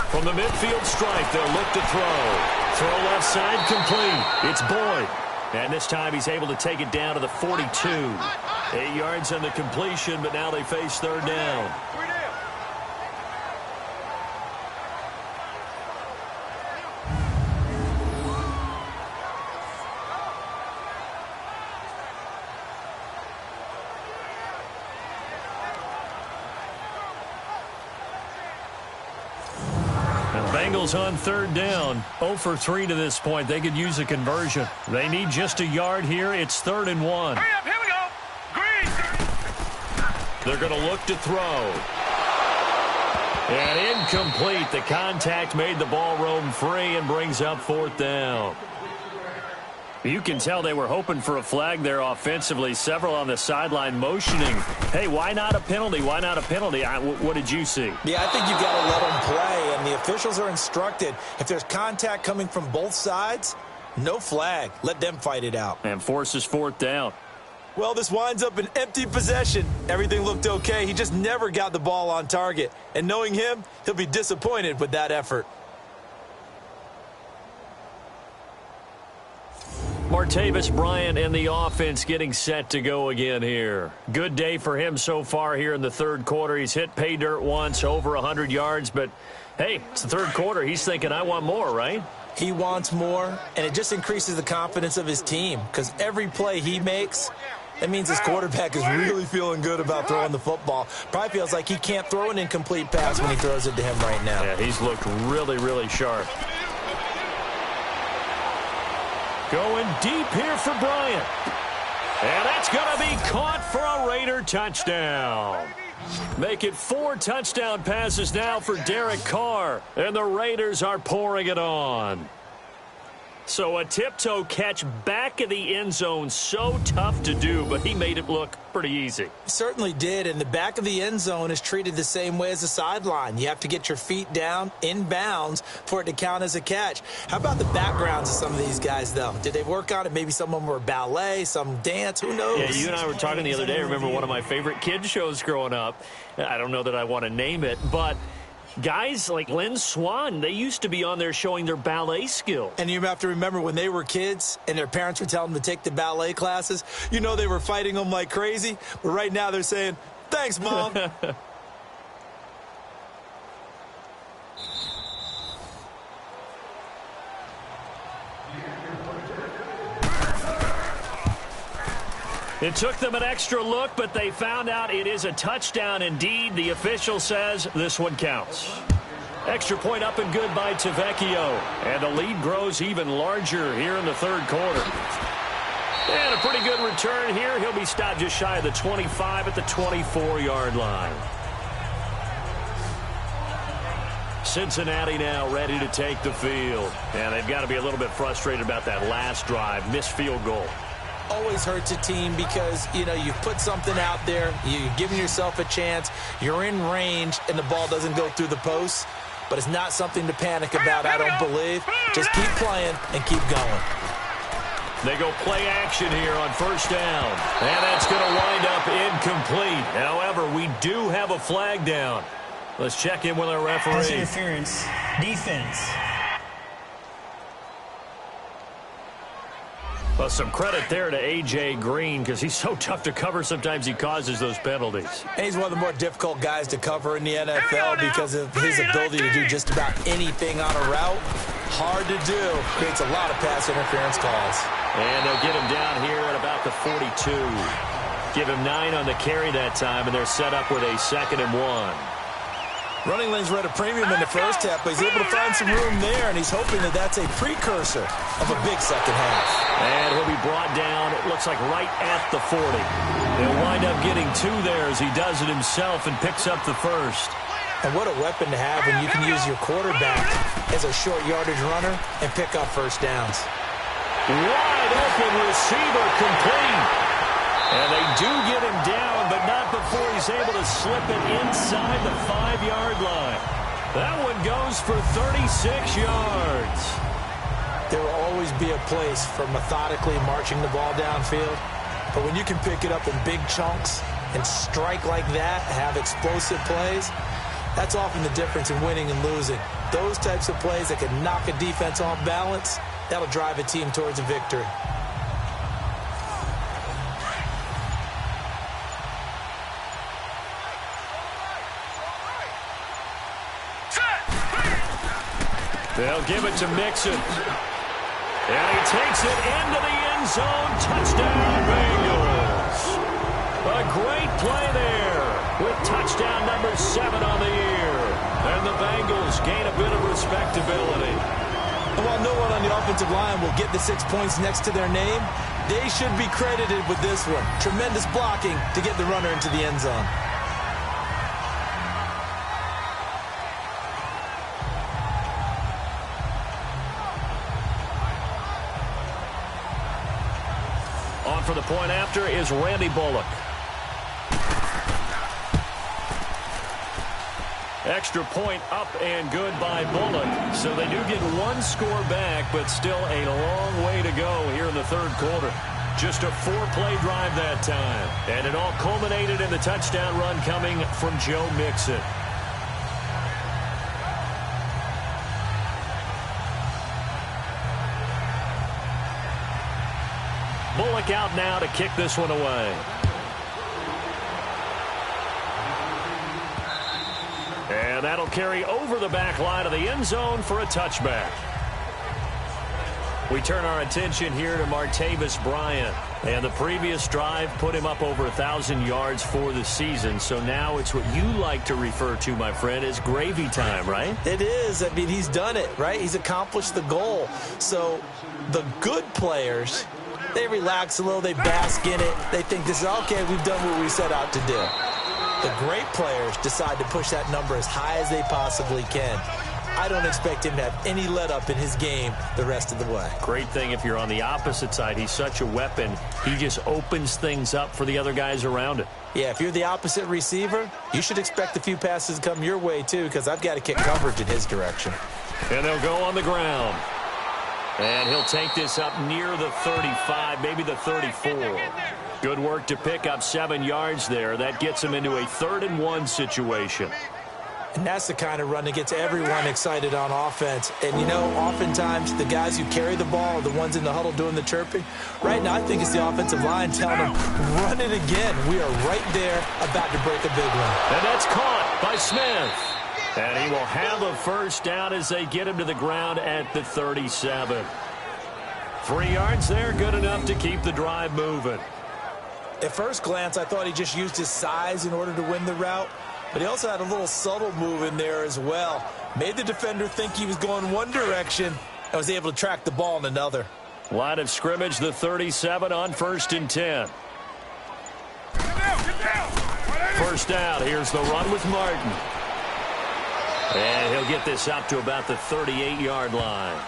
From the midfield stripe, they'll look to throw. Throw left side complete. It's Boyd. And this time he's able to take it down to the 42. 8 yards on the completion, but now they face third down. Bengals on third down. 0 for 3 to this point. They could use a conversion. They need just a yard here. It's 3rd and 1. Hurry up, here we go. Green. They're going to look to throw. And incomplete. The contact made the ball roam free and brings up 4th down. You can tell they were hoping for a flag there offensively. Several on the sideline motioning. Hey, why not a penalty? Why not a penalty? What did you see? Yeah, I think you've got to let them play, and the officials are instructed. If there's contact coming from both sides, no flag. Let them fight it out. And forces 4th down. Well, this winds up an empty possession. Everything looked okay. He just never got the ball on target. And knowing him, he'll be disappointed with that effort. Martavis Bryant and the offense getting set to go again here. Good day for him so far here in the third quarter. He's hit pay dirt once, over 100 yards, but hey, it's the third quarter. He's thinking, I want more, right? He wants more, and it just increases the confidence of his team because every play he makes, that means his quarterback is really feeling good about throwing the football. Probably feels like he can't throw an incomplete pass when he throws it to him right now. Yeah, he's looked really, really sharp. Going deep here for Bryant. And that's going to be caught for a Raider touchdown. Make it 4 touchdown passes now for Derek Carr. And the Raiders are pouring it on. So a tiptoe catch back of the end zone, so tough to do, but he made it look pretty easy. Certainly did, and the back of the end zone is treated the same way as the sideline. You have to get your feet down in bounds for it to count as a catch. How about the backgrounds of some of these guys, though? Did they work on it? Maybe some of them were ballet, some dance, who knows? Yeah, you and I were talking the other day. I remember one of my favorite kids shows growing up. I don't know that I want to name it, but guys like Lynn Swann, they used to be on there showing their ballet skill. And you have to remember when they were kids and their parents were telling them to take the ballet classes, you know they were fighting them like crazy. But right now they're saying, thanks, Mom. It took them an extra look, but they found out it is a touchdown indeed. The official says this one counts. Extra point up and good by Tavecchio. And the lead grows even larger here in the third quarter. And a pretty good return here. He'll be stopped just shy of the 25 at the 24-yard line. Cincinnati now ready to take the field. And they've got to be a little bit frustrated about that last drive. Missed field goal. Always hurts a team because, you know, you put something out there, you're giving yourself a chance, you're in range, and the ball doesn't go through the post. but it's not something to panic about, I don't believe. Just keep playing and keep going. They go play action here on first down. And that's going to wind up incomplete. However, we do have a flag down. Let's check in with our referee. Pass interference. Defense. Well, some credit there to A.J. Green because he's so tough to cover. Sometimes he causes those penalties. And he's one of the more difficult guys to cover in the NFL because of his ability to do just about anything on a route. Hard to do. Creates a lot of pass interference calls. And they'll get him down here at about the 42. Give him 9 on the carry that time, and they're set up with a 2nd and 1. Running lanes were at a premium in the first half, but he's able to find some room there, and he's hoping that that's a precursor of a big second half. And he'll be brought down, it looks like right at the 40. They'll wind up getting 2 there as he does it himself and picks up the first. And what a weapon to have when you can use your quarterback as a short yardage runner and pick up first downs. Wide open receiver complete. And they do get him down, but not before he's able to slip it inside the 5-yard line. That one goes for 36 yards. There will always be a place for methodically marching the ball downfield. But when you can pick it up in big chunks and strike like that, have explosive plays, that's often the difference in winning and losing. Those types of plays that can knock a defense off balance, that'll drive a team towards a victory. They'll give it to Mixon. And he takes it into the end zone. Touchdown, Bengals. A great play there with touchdown number 7 on the year. And the Bengals gain a bit of respectability. And while no one on the offensive line will get the 6 points next to their name, they should be credited with this one. Tremendous blocking to get the runner into the end zone. On for the point after is Randy Bullock. Extra point up and good by Bullock. So they do get 1 score back, but still a long way to go here in the 3rd quarter. Just a 4-play drive that time. And it all culminated in the touchdown run coming from Joe Mixon. Bullock out now to kick this one away. And that'll carry over the back line of the end zone for a touchback. We turn our attention here to Martavis Bryant. And the previous drive put him up over 1,000 yards for the season. So now it's what you like to refer to, my friend, as gravy time, right? It is. I mean, he's done it, right? He's accomplished the goal. So the good players, they relax a little, they bask in it. They think this is, okay, we've done what we set out to do. The great players decide to push that number as high as they possibly can. I don't expect him to have any let-up in his game the rest of the way. Great thing if you're on the opposite side. He's such a weapon. He just opens things up for the other guys around him. Yeah, if you're the opposite receiver, you should expect a few passes to come your way, too, because I've got to kick coverage in his direction. And they'll go on the ground. And he'll take this up near the 35, maybe the 34. Good work to pick up 7 yards there. That gets him into a 3rd and 1 situation. And that's the kind of run that gets everyone excited on offense. And, you know, oftentimes the guys who carry the ball are the ones in the huddle doing the chirping. Right now, I think it's the offensive line telling them, run it again. We are right there about to break a big one. And that's caught by Smith. And he will have a first down as they get him to the ground at the 37. 3 yards there, good enough to keep the drive moving. At first glance, I thought he just used his size in order to win the route. But he also had a little subtle move in there as well. Made the defender think he was going one direction and was able to track the ball in another. Line of scrimmage, the 37 on 1st and 10. First down, here's the run with Martin. And he'll get this up to about the 38-yard line.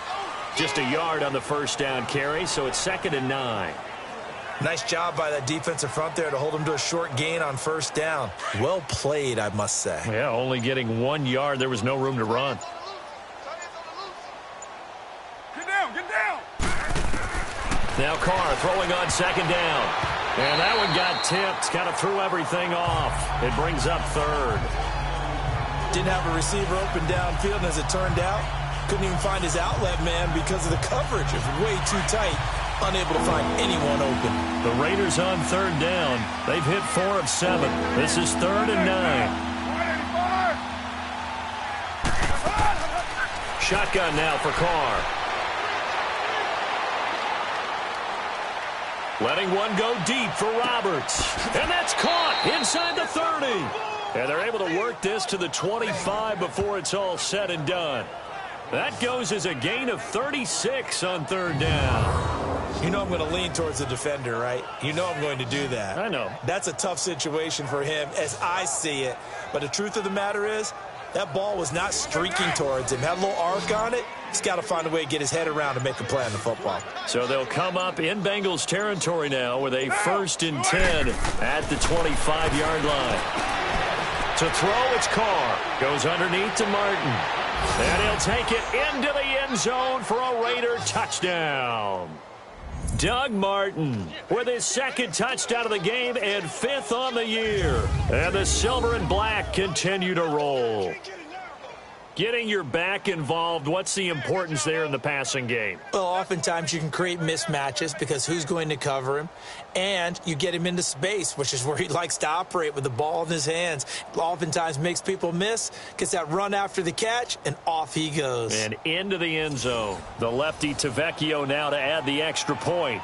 Just a yard on the first down carry, so it's 2nd and 9. Nice job by that defensive front there to hold him to a short gain on first down. Well played, I must say. Yeah, only getting 1 yard. There was no room to run. Get down, get down. Now Carr throwing on second down. And that one got tipped. Kind of threw everything off. It brings up third. Didn't have a receiver open downfield, and as it turned out, couldn't even find his outlet man because of the coverage. It was way too tight. Unable to find anyone open. The Raiders on third down. They've hit 4 of 7. This is 3rd and 9. Shotgun now for Carr. Letting one go deep for Roberts. And that's caught inside the 30. And they're able to work this to the 25 before it's all said and done. That goes as a gain of 36 on third down. You know I'm going to lean towards the defender, right? You know I'm going to do that. I know. That's a tough situation for him as I see it. But the truth of the matter is, that ball was not streaking towards him. Had a little arc on it. He's got to find a way to get his head around and make a play on the football. So they'll come up in Bengals territory now with a 1st and 10 at the 25-yard line. To throw, it's Carr. Goes underneath to Martin. And he'll take it into the end zone for a Raider touchdown. Doug Martin with his 2nd touchdown of the game and 5th on the year. And the silver and black continue to roll. Getting your back involved, what's the importance there in the passing game? Well, oftentimes you can create mismatches because who's going to cover him? And you get him into space, which is where he likes to operate with the ball in his hands. Oftentimes makes people miss, gets that run after the catch, and off he goes. And into the end zone. The lefty Tavecchio now to add the extra point.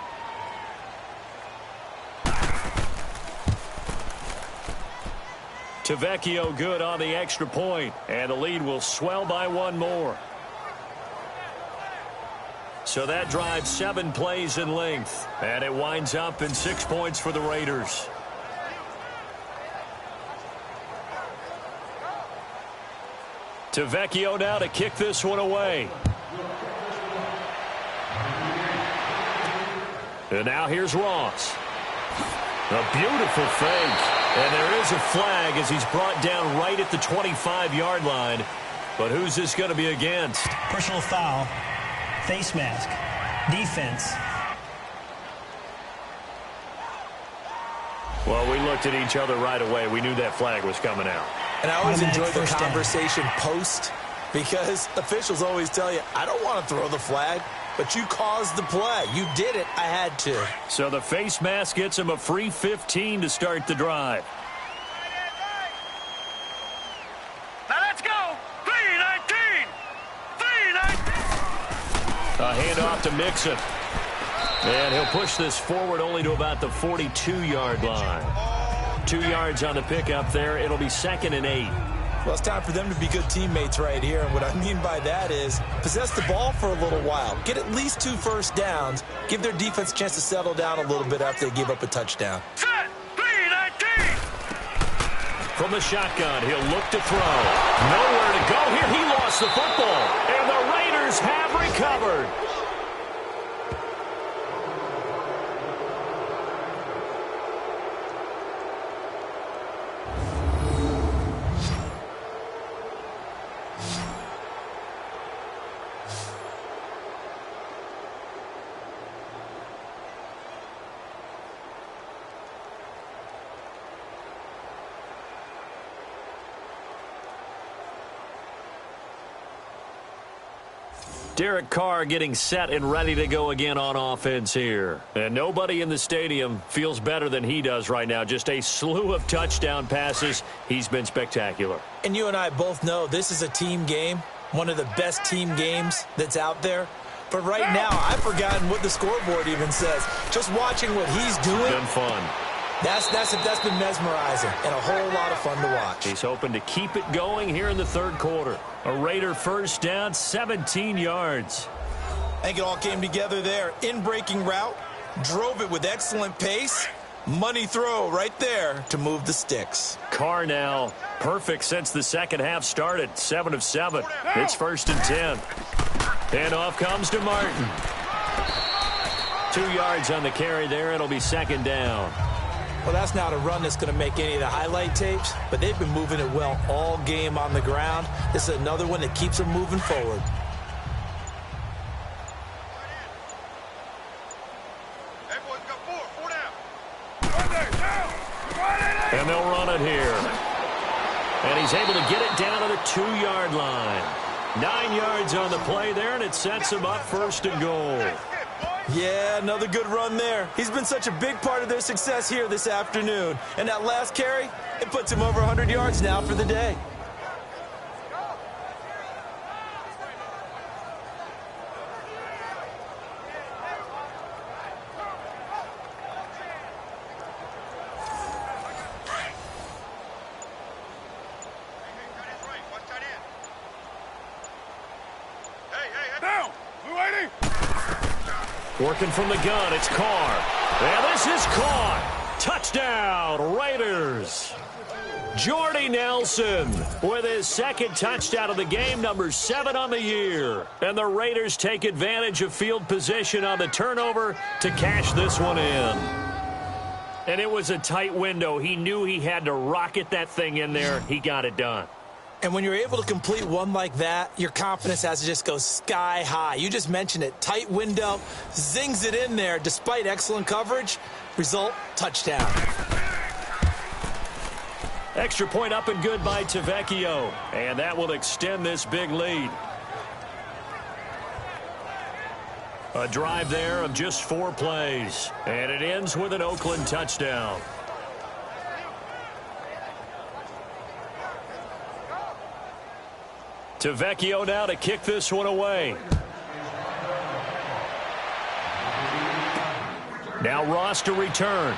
Tavecchio good on the extra point, and the lead will swell by 1 more. So that drives 7 plays in length, and it winds up in 6 points for the Raiders. Tavecchio now to kick this one away. And now here's Ross. A beautiful fake. And there is a flag as he's brought down right at the 25-yard line. But who's this going to be against? Personal foul. Face mask. Defense. Well, we looked at each other right away. We knew that flag was coming out. And I always enjoy the First down. conversation post because officials always tell you, I don't want to throw the flag, but you caused the play. You did it. I had to. So the face mask gets him a free 15 to start the drive. Now let's go. 3-19. 3-19. A handoff to Mixon. And he'll push this forward only to about the 42-yard line. 2 yards on the pickup there. It'll be 2nd and 8. Well, it's time for them to be good teammates right here. And what I mean by that is possess the ball for a little while. Get at least 2 first downs. Give their defense a chance to settle down a little bit after they give up a touchdown. Set. 3-19. From the shotgun, he'll look to throw. Nowhere to go here. He lost the football. And the Raiders have recovered. Derek Carr getting set and ready to go again on offense here. And nobody in the stadium feels better than he does right now. Just a slew of touchdown passes. He's been spectacular. And you and I both know this is a team game, one of the best team games that's out there. But right now, I've forgotten what the scoreboard even says. Just watching what he's doing. Been fun. That's been mesmerizing and a whole lot of fun to watch. He's hoping to keep it going here in the 3rd quarter. A Raider first down, 17 yards. I think it all came together there. In-breaking route, drove it with excellent pace. Money throw right there to move the sticks. Carr now perfect since the second half started. 7 of 7. It's 1st and 10. And off comes to Martin. 2 yards on the carry there. It'll be second down. Well, that's not a run that's going to make any of the highlight tapes, but they've been moving it well all game on the ground. This is another one that keeps them moving forward. And they'll run it here. And he's able to get it down to the 2-yard line. 9 yards on the play there, and it sets him up first and goal. Yeah, another good run there. He's been such a big part of their success here this afternoon. And that last carry, it puts him over 100 yards now for the day. Working from the gun, it's Carr. And this is caught. Touchdown, Raiders. Jordy Nelson with his second touchdown of the game, number 7 on the year. And the Raiders take advantage of field position on the turnover to cash this one in. And it was a tight window. He knew he had to rocket that thing in there. He got it done. And when you're able to complete one like that, your confidence has to just go sky high. You just mentioned it. Tight window, zings it in there despite excellent coverage. Result, touchdown. Extra point up and good by Tavecchio. And that will extend this big lead. A drive there of just 4 plays. And it ends with an Oakland touchdown. Tavecchio now to kick this one away. Now Ross to return.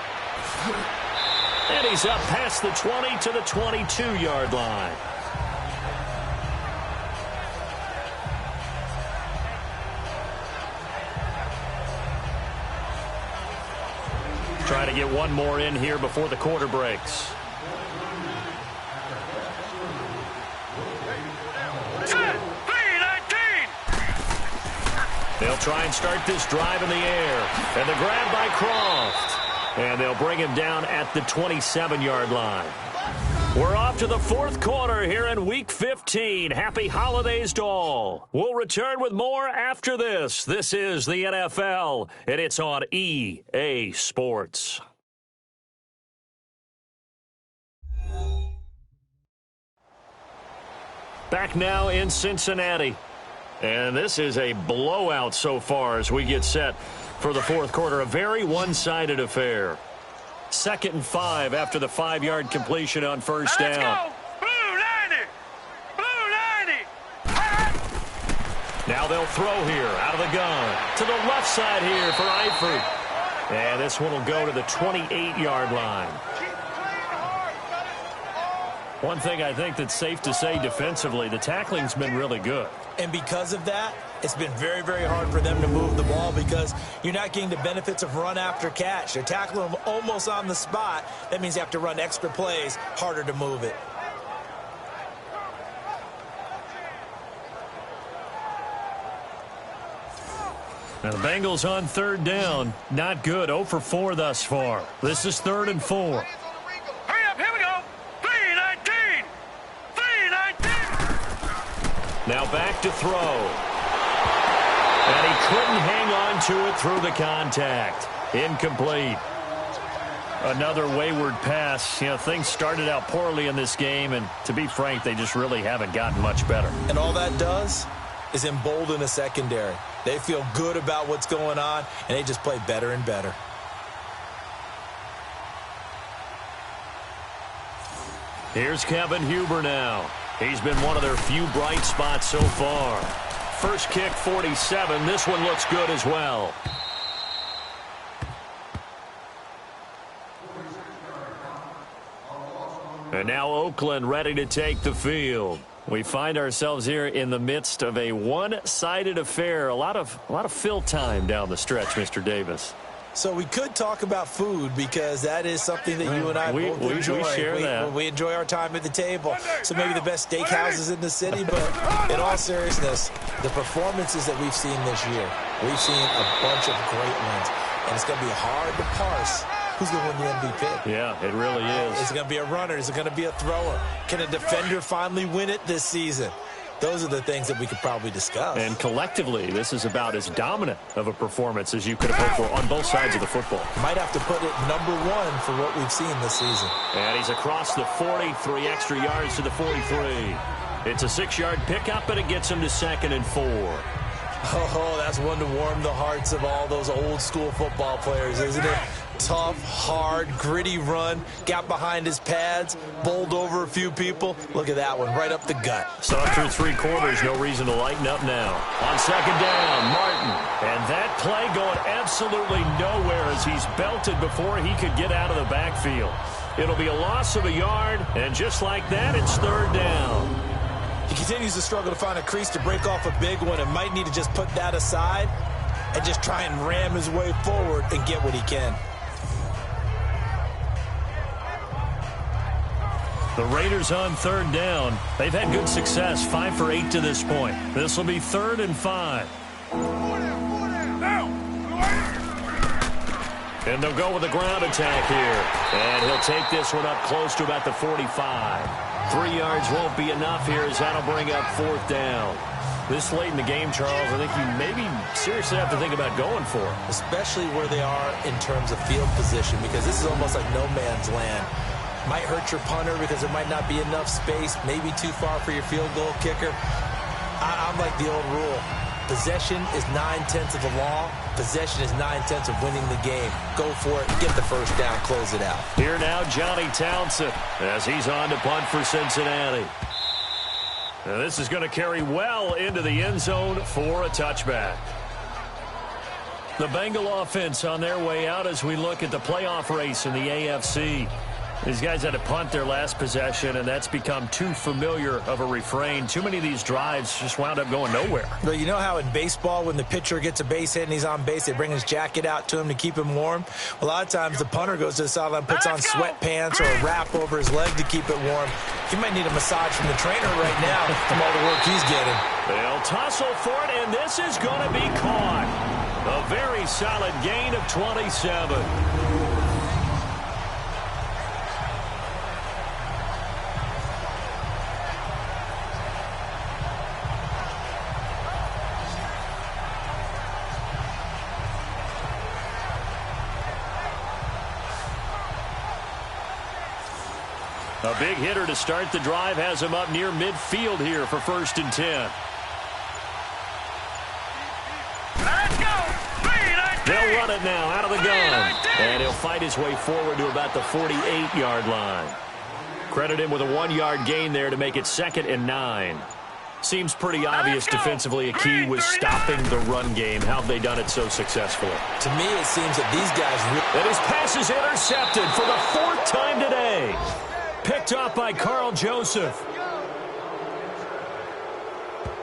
And he's up past the 20 to the 22-yard line. Try to get one more in here before the quarter breaks. They'll try and start this drive in the air. And the grab by Croft. And they'll bring him down at the 27-yard line. We're off to the 4th quarter here in Week 15. Happy holidays to all. We'll return with more after this. This is the NFL, and it's on EA Sports. Back now in Cincinnati. And this is a blowout so far as we get set for the 4th quarter. A very one-sided affair. 2nd and 5 after the 5-yard completion on first down. Let's go! Blue 90! Blue 90! Now they'll throw here out of the gun. To the left side here for Eifert. And this one will go to the 28-yard line. One thing I think that's safe to say defensively, the tackling's been really good. And because of that, it's been very, very hard for them to move the ball because you're not getting the benefits of run after catch. They're tackling them almost on the spot. That means you have to run extra plays, harder to move it. Now the Bengals on 3rd down. Not good. 0 for 4 thus far. This is 3rd and 4. Hurry up, here we go! 319! 319! Now back to throw. And he couldn't hang on to it through the contact. Incomplete. Another wayward pass. You know, things started out poorly in this game, and to be frank, they just really haven't gotten much better. And all that does is embolden a secondary. They feel good about what's going on, and they just play better and better. Here's Kevin Huber now. He's been one of their few bright spots so far. First kick, 47. This one looks good as well. And now Oakland ready to take the field. We find ourselves here in the midst of a one-sided affair. A lot of fill time down the stretch, Mr. Davis. So we could talk about food because that is something that you and I both enjoy. We share that. We enjoy our time at the table. So maybe the best steakhouses in the city, but in all seriousness, the performances that we've seen this year, we've seen a bunch of great ones. And it's going to be hard to parse who's going to win the MVP. Yeah, it really is. Is it going to be a runner? Is it going to be a thrower? Can a defender finally win it this season? Those are the things that we could probably discuss. And collectively, this is about as dominant of a performance as you could have hoped for on both sides of the football. Might have to put it number one for what we've seen this season. And he's across the 40, 3 extra yards to the 43. It's a 6-yard pickup, and it gets him to 2nd and 4. Oh, that's one to warm the hearts of all those old-school football players, isn't it? Tough, hard, gritty run. Got behind his pads, bowled over a few people. Look at that one, right up the gut. So through 3 quarters, no reason to lighten up now. On 2nd down, Martin. And that play going absolutely nowhere as he's belted before he could get out of the backfield. It'll be a loss of a yard, and just like that, it's 3rd down. He continues to struggle to find a crease to break off a big one and might need to just put that aside and just try and ram his way forward and get what he can. The Raiders on 3rd down. They've had good success, 5 for 8 to this point. This will be 3rd and 5. And they'll go with a ground attack here. And he'll take this one up close to about the 45. 3 yards won't be enough here as that'll bring up 4th down. This late in the game, Charles, I think you maybe seriously have to think about going for it. Especially where they are in terms of field position, because this is almost like no man's land. Might hurt your punter because there might not be enough space, maybe too far for your field goal kicker. I'm like the old rule. Possession is 9/10 of the law. Possession is 9/10 of winning the game. Go for it. Get the first down. Close it out. Here now, Johnny Townsend, as he's on to punt for Cincinnati. Now this is going to carry well into the end zone for a touchback. The Bengal offense on their way out as we look at the playoff race in the AFC. These guys had to punt their last possession, and that's become too familiar of a refrain. Too many of these drives just wound up going nowhere. Well, you know how in baseball, when the pitcher gets a base hit and he's on base, they bring his jacket out to him to keep him warm? A lot of times the punter goes to the sideline, puts on sweatpants or a wrap over his leg to keep it warm. He might need a massage from the trainer right now from all the work he's getting. They'll tussle for it, and this is going to be caught. A very solid gain of 27. A big hitter to start the drive has him up near midfield here for 1st and 10. They'll run it now out of the gun. And he'll fight his way forward to about the 48-yard line. Credit him with a 1-yard gain there to make it 2nd and 9. Seems pretty obvious defensively a key was stopping the run game. How have they done it so successfully? To me, it seems that these guys... And his pass is intercepted for the 4th time today. Picked off by Carl Joseph.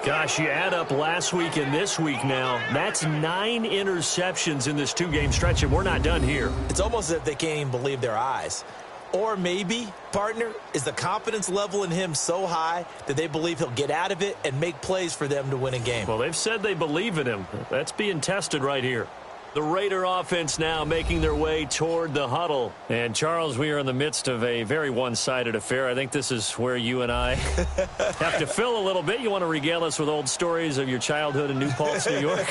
Gosh, you add up last week and this week now. That's 9 interceptions in this 2-game stretch, and we're not done here. It's almost as if they can't even believe their eyes. Or maybe, partner, is the confidence level in him so high that they believe he'll get out of it and make plays for them to win a game. Well, they've said they believe in him. That's being tested right here. The Raider offense now making their way toward the huddle. And, Charles, we are in the midst of a very one-sided affair. I think this is where you and I have to fill a little bit. You want to regale us with old stories of your childhood in New Paltz, New York?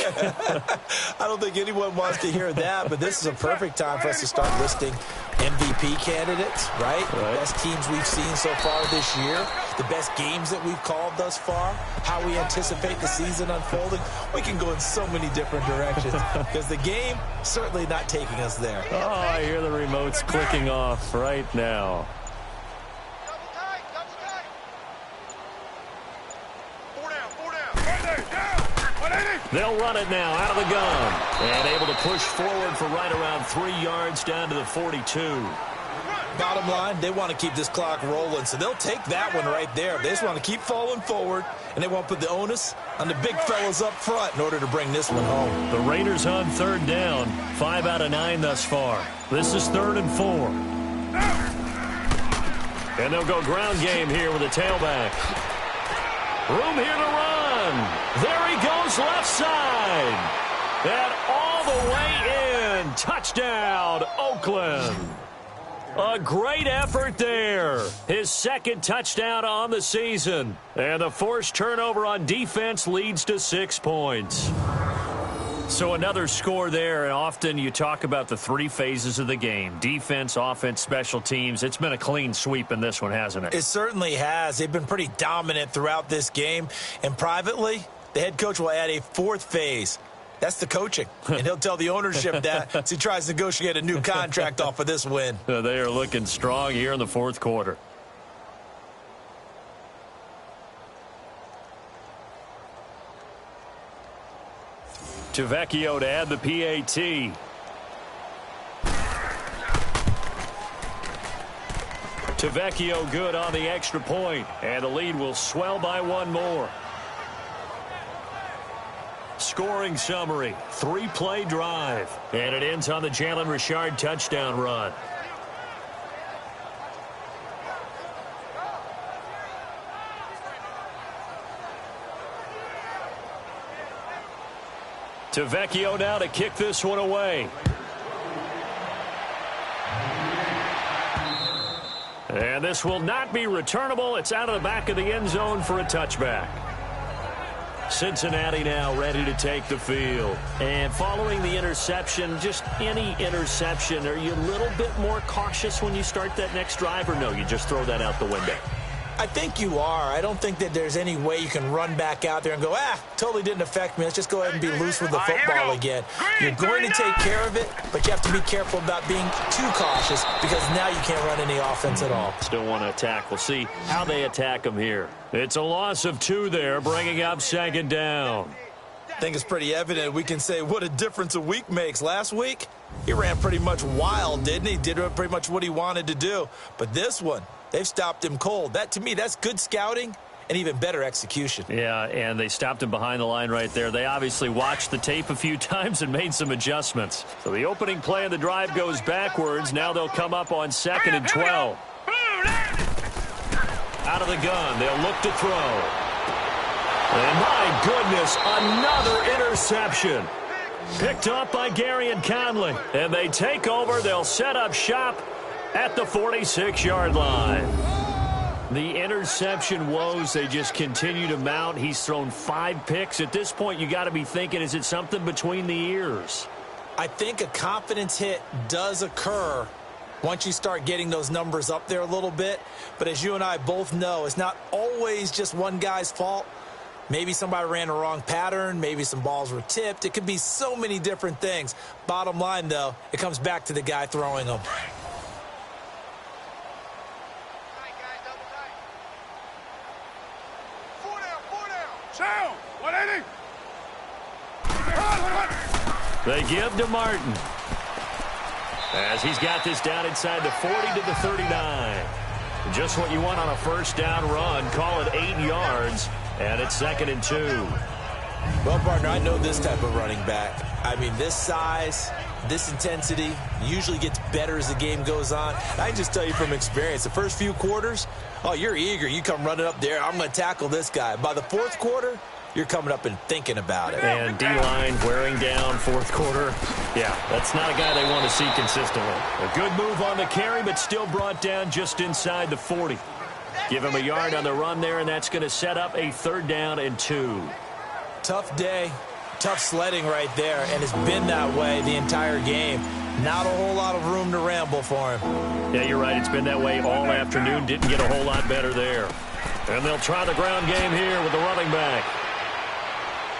I don't think anyone wants to hear that, but this is a perfect time for us to start listing MVP candidates, right? The best teams we've seen so far this year, the best games that we've called thus far, how we anticipate the season unfolding. We can go in so many different directions because the game certainly not taking us there. Oh, I hear the remotes clicking off right now. They'll run it now out of the gun. And able to push forward for right around 3 yards down to the 42. Bottom line, they want to keep this clock rolling, so they'll take that one right there. They just want to keep falling forward, and they want to put the onus on the big fellas up front in order to bring this one home. The Raiders on 3rd down, 5 out of 9 thus far. This is 3rd and 4. And they'll go ground game here with a tailback. Room here to run. There he goes left side. And all the way in. Touchdown, Oakland. A great effort there. His second touchdown on the season. And the forced turnover on defense leads to 6 points. So another score there, and often you talk about the three phases of the game. Defense, offense, special teams. It's been a clean sweep in this one, hasn't it? It certainly has. They've been pretty dominant throughout this game. And privately, the head coach will add a fourth phase. That's the coaching. And he'll tell the ownership that as he tries to negotiate a new contract off of this win. They are looking strong here in the fourth quarter. Tavecchio to add the PAT. Tavecchio good on the extra point, and the lead will swell by one more. Scoring summary, 3-play drive, and it ends on the Jalen Richard touchdown run. Tavecchio now to kick this one away. And this will not be returnable. It's out of the back of the end zone for a touchback. Cincinnati now ready to take the field. And following the interception, just any interception, are you a little bit more cautious when you start that next drive, or no, you just throw that out the window? I think you are. I don't think that there's any way you can run back out there and go, totally didn't affect me. Let's just go ahead and be loose with the football again. You're going to take care of it, but you have to be careful about being too cautious because now you can't run any offense at all. Still want to attack. We'll see how they attack them here. It's a loss of 2 there, bringing up second down. I think it's pretty evident. We can say what a difference a week makes. Last week, he ran pretty much wild, didn't he? Did pretty much what he wanted to do. But this one, they've stopped him cold. That, to me, that's good scouting and even better execution. Yeah, and they stopped him behind the line right there. They obviously watched the tape a few times and made some adjustmts. So the opening play of the drive goes backwards. Now they'll come up on 2nd and 12. Out of the gun, they'll look to throw. And my goodness, another interception. Picked up by Gary and Conley. And they take over. They'll set up shop at the 46-yard line. The interception woes, they just continue to mount. He's thrown 5 picks. At this point, you got to be thinking, is it something between the ears? I think a confidence hit does occur once you start getting those numbers up there a little bit. But as you and I both know, it's not always just one guy's fault. Maybe somebody ran a wrong pattern. Maybe some balls were tipped. It could be so many different things. Bottom line, though, it comes back to the guy throwing them. Sound! 180! They give to Martin. As he's got this down inside the 40 to the 39. Just what you want on a first down run. Call it 8 yards. And it's 2nd and 2. Well, partner, I know this type of running back. I mean, this size, this intensity usually gets better as the game goes on. I can just tell you from experience, the first few quarters, you're eager. You come running up there, I'm going to tackle this guy. By the fourth quarter, you're coming up and thinking about it. And D-line wearing down fourth quarter. Yeah, that's not a guy they want to see consistently. A good move on the carry, but still brought down just inside the 40. Give him a yard on the run there, and that's going to set up a 3rd down and 2. Tough day, tough sledding right there, and it's been that way the entire game. Not a whole lot of room to ramble for him. Yeah, you're right. It's been that way all afternoon. Didn't get a whole lot better there. And they'll try the ground game here with the running back.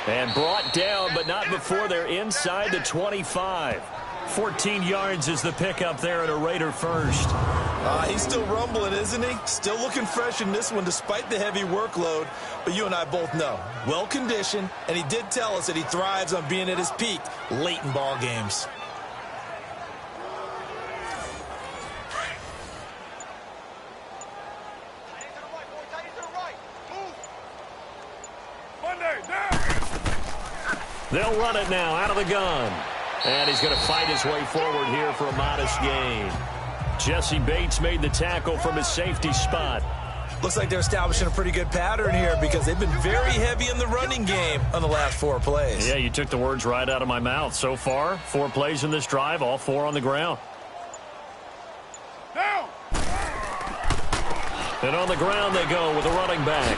And brought down, but not before they're inside the 25. 14 yards is the pickup there at a Raider first. He's still rumbling, isn't he? Still looking fresh in this one despite the heavy workload. But you and I both know, well-conditioned, and he did tell us that he thrives on being at his peak late in ball games. They'll run it now out of the gun. And he's going to fight his way forward here for a modest gain. Jesse Bates made the tackle from his safety spot. Looks like they're establishing a pretty good pattern here because they've been very heavy in the running game on the last 4 plays. Yeah, you took the words right out of my mouth. So far, 4 plays in this drive, all 4 on the ground. Now. And on the ground they go with a running back.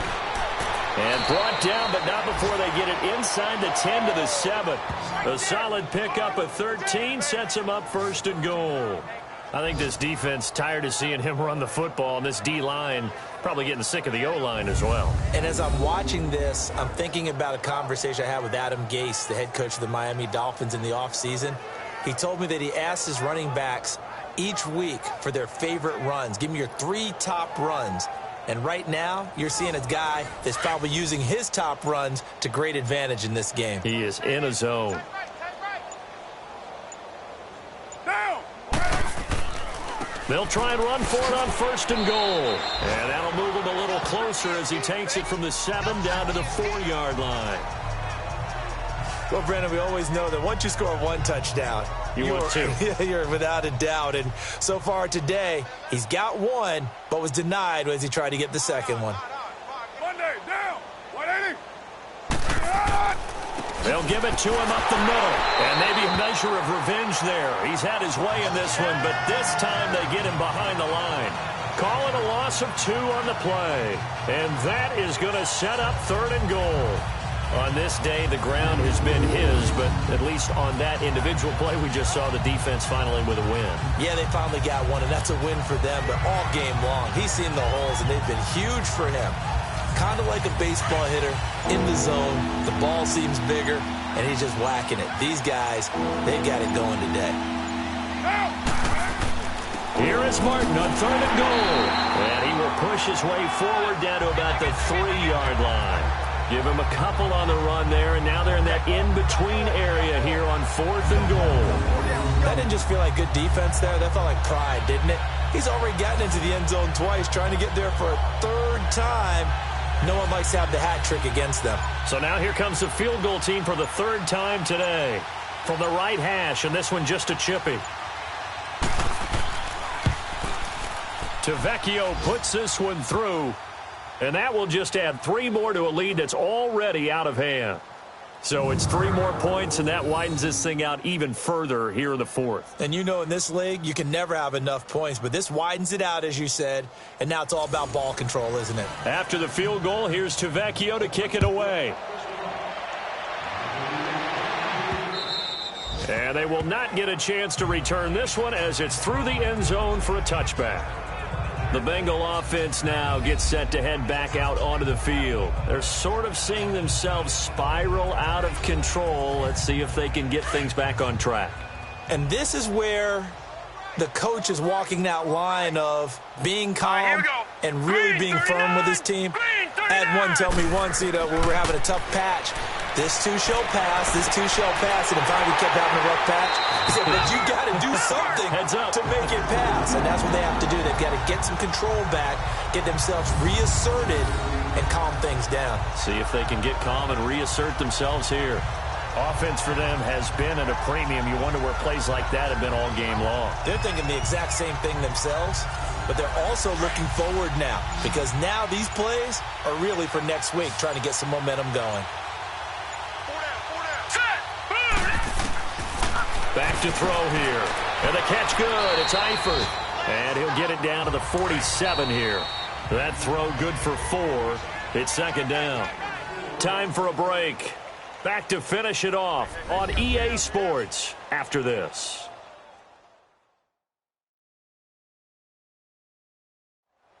And brought down, but not before they get it inside the 10 to the 7. A solid pickup of 13 sets him up 1st and goal. I think this defense tired of seeing him run the football, and this D-line probably getting sick of the O-line as well. And as I'm watching this, I'm thinking about a conversation I had with Adam Gase, the head coach of the Miami Dolphins in the offseason. He told me that he asked his running backs each week for their favorite runs. Give me your 3 top runs. And right now, you're seeing a guy that's probably using his top runs to great advantage in this game. He is in a zone. They'll try and run for it on 1st and goal. And that'll move him a little closer as he takes it from the 7 down to the 4-yard line. Well, Brandon, we always know that once you score 1 touchdown, you're without a doubt. And so far today, he's got 1, but was denied as he tried to get the 2nd one. Monday, down. 180. They'll give it to him up the middle. And maybe a measure of revenge there. He's had his way in this one, but this time they get him behind the line. Call it a loss of 2 on the play. And that is going to set up 3rd and goal. On this day, the ground has been his, but at least on that individual play, we just saw the defense finally with a win. Yeah, they finally got 1, and that's a win for them, but all game long, he's seen the holes, and they've been huge for him. Kind of like a baseball hitter in the zone. The ball seems bigger, and he's just whacking it. These guys, they've got it going today. Here is Martin on 3rd and goal. And he will push his way forward down to about the 3-yard line. Give him a couple on the run there, and now they're in that in-between area here on 4th and goal. That didn't just feel like good defense there. That felt like pride, didn't it? He's already gotten into the end zone twice, trying to get there for a 3rd time. No one likes to have the hat trick against them. So now here comes the field goal team for the 3rd time today. From the right hash, and this one just a chippy. Tavecchio puts this one through. And that will just add 3 more to a lead that's already out of hand. So it's 3 more points, and that widens this thing out even further here in the 4th. And you know in this league, you can never have enough points, but this widens it out, as you said, and now it's all about ball control, isn't it? After the field goal, here's Tavecchio to kick it away. And they will not get a chance to return this one as it's through the end zone for a touchback. The Bengal offense now gets set to head back out onto the field. They're sort of seeing themselves spiral out of control. Let's see if they can get things back on track. And this is where the coach is walking that line of being calm and really being firm with his team. I had one tell me once, when we were having a tough patch, this too shall pass, and if finally kept having a rough patch, he said, but you got to do something to make it pass. And that's what they have to do. They've got to get some control back, get themselves reasserted, and calm things down. See if they can get calm and reassert themselves here. Offense for them has been at a premium. You wonder where plays like that have been all game long. They're thinking the exact same thing themselves, but they're also looking forward now because now these plays are really for next week, trying to get some momentum going. Back to throw here. And the catch good. It's Eifert. And he'll get it down to the 47 here. That throw good for 4. It's 2nd down. Time for a break. Back to finish it off on EA Sports after this.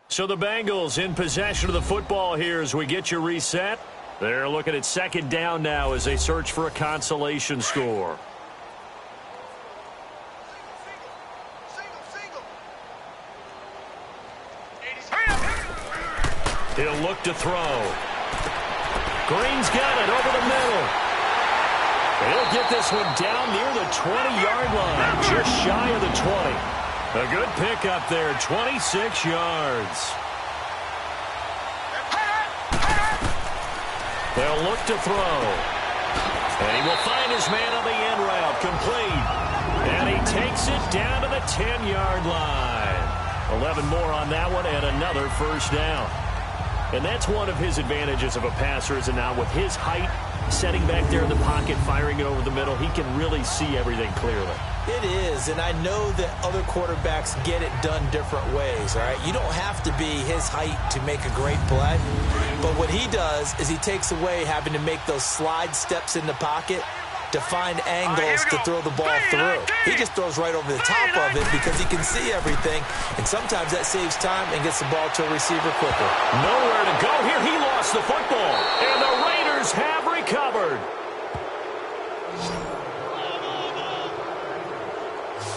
So the Bengals in possession of the football here as we get you reset. They're looking at 2nd down now as they search for a consolation score. He'll look to throw. Green's got it over the middle. He'll get this one down near the 20-yard line, just shy of the 20. A good pickup there, 26 yards. They'll look to throw. And he will find his man on the end route, complete. And he takes it down to the 10-yard line. 11 more on that one and another 1st down. And that's one of his advantages of a passer, is now with his height, setting back there in the pocket, firing it over the middle, he can really see everything clearly. It is, and I know that other quarterbacks get it done different ways, all right? You don't have to be his height to make a great play, but what he does is he takes away having to make those slide steps in the pocket to find angles to throw the ball through. He just throws right over the top of it because he can see everything, and sometimes that saves time and gets the ball to a receiver quicker. Nowhere to go here. He lost the football, and the Raiders have recovered.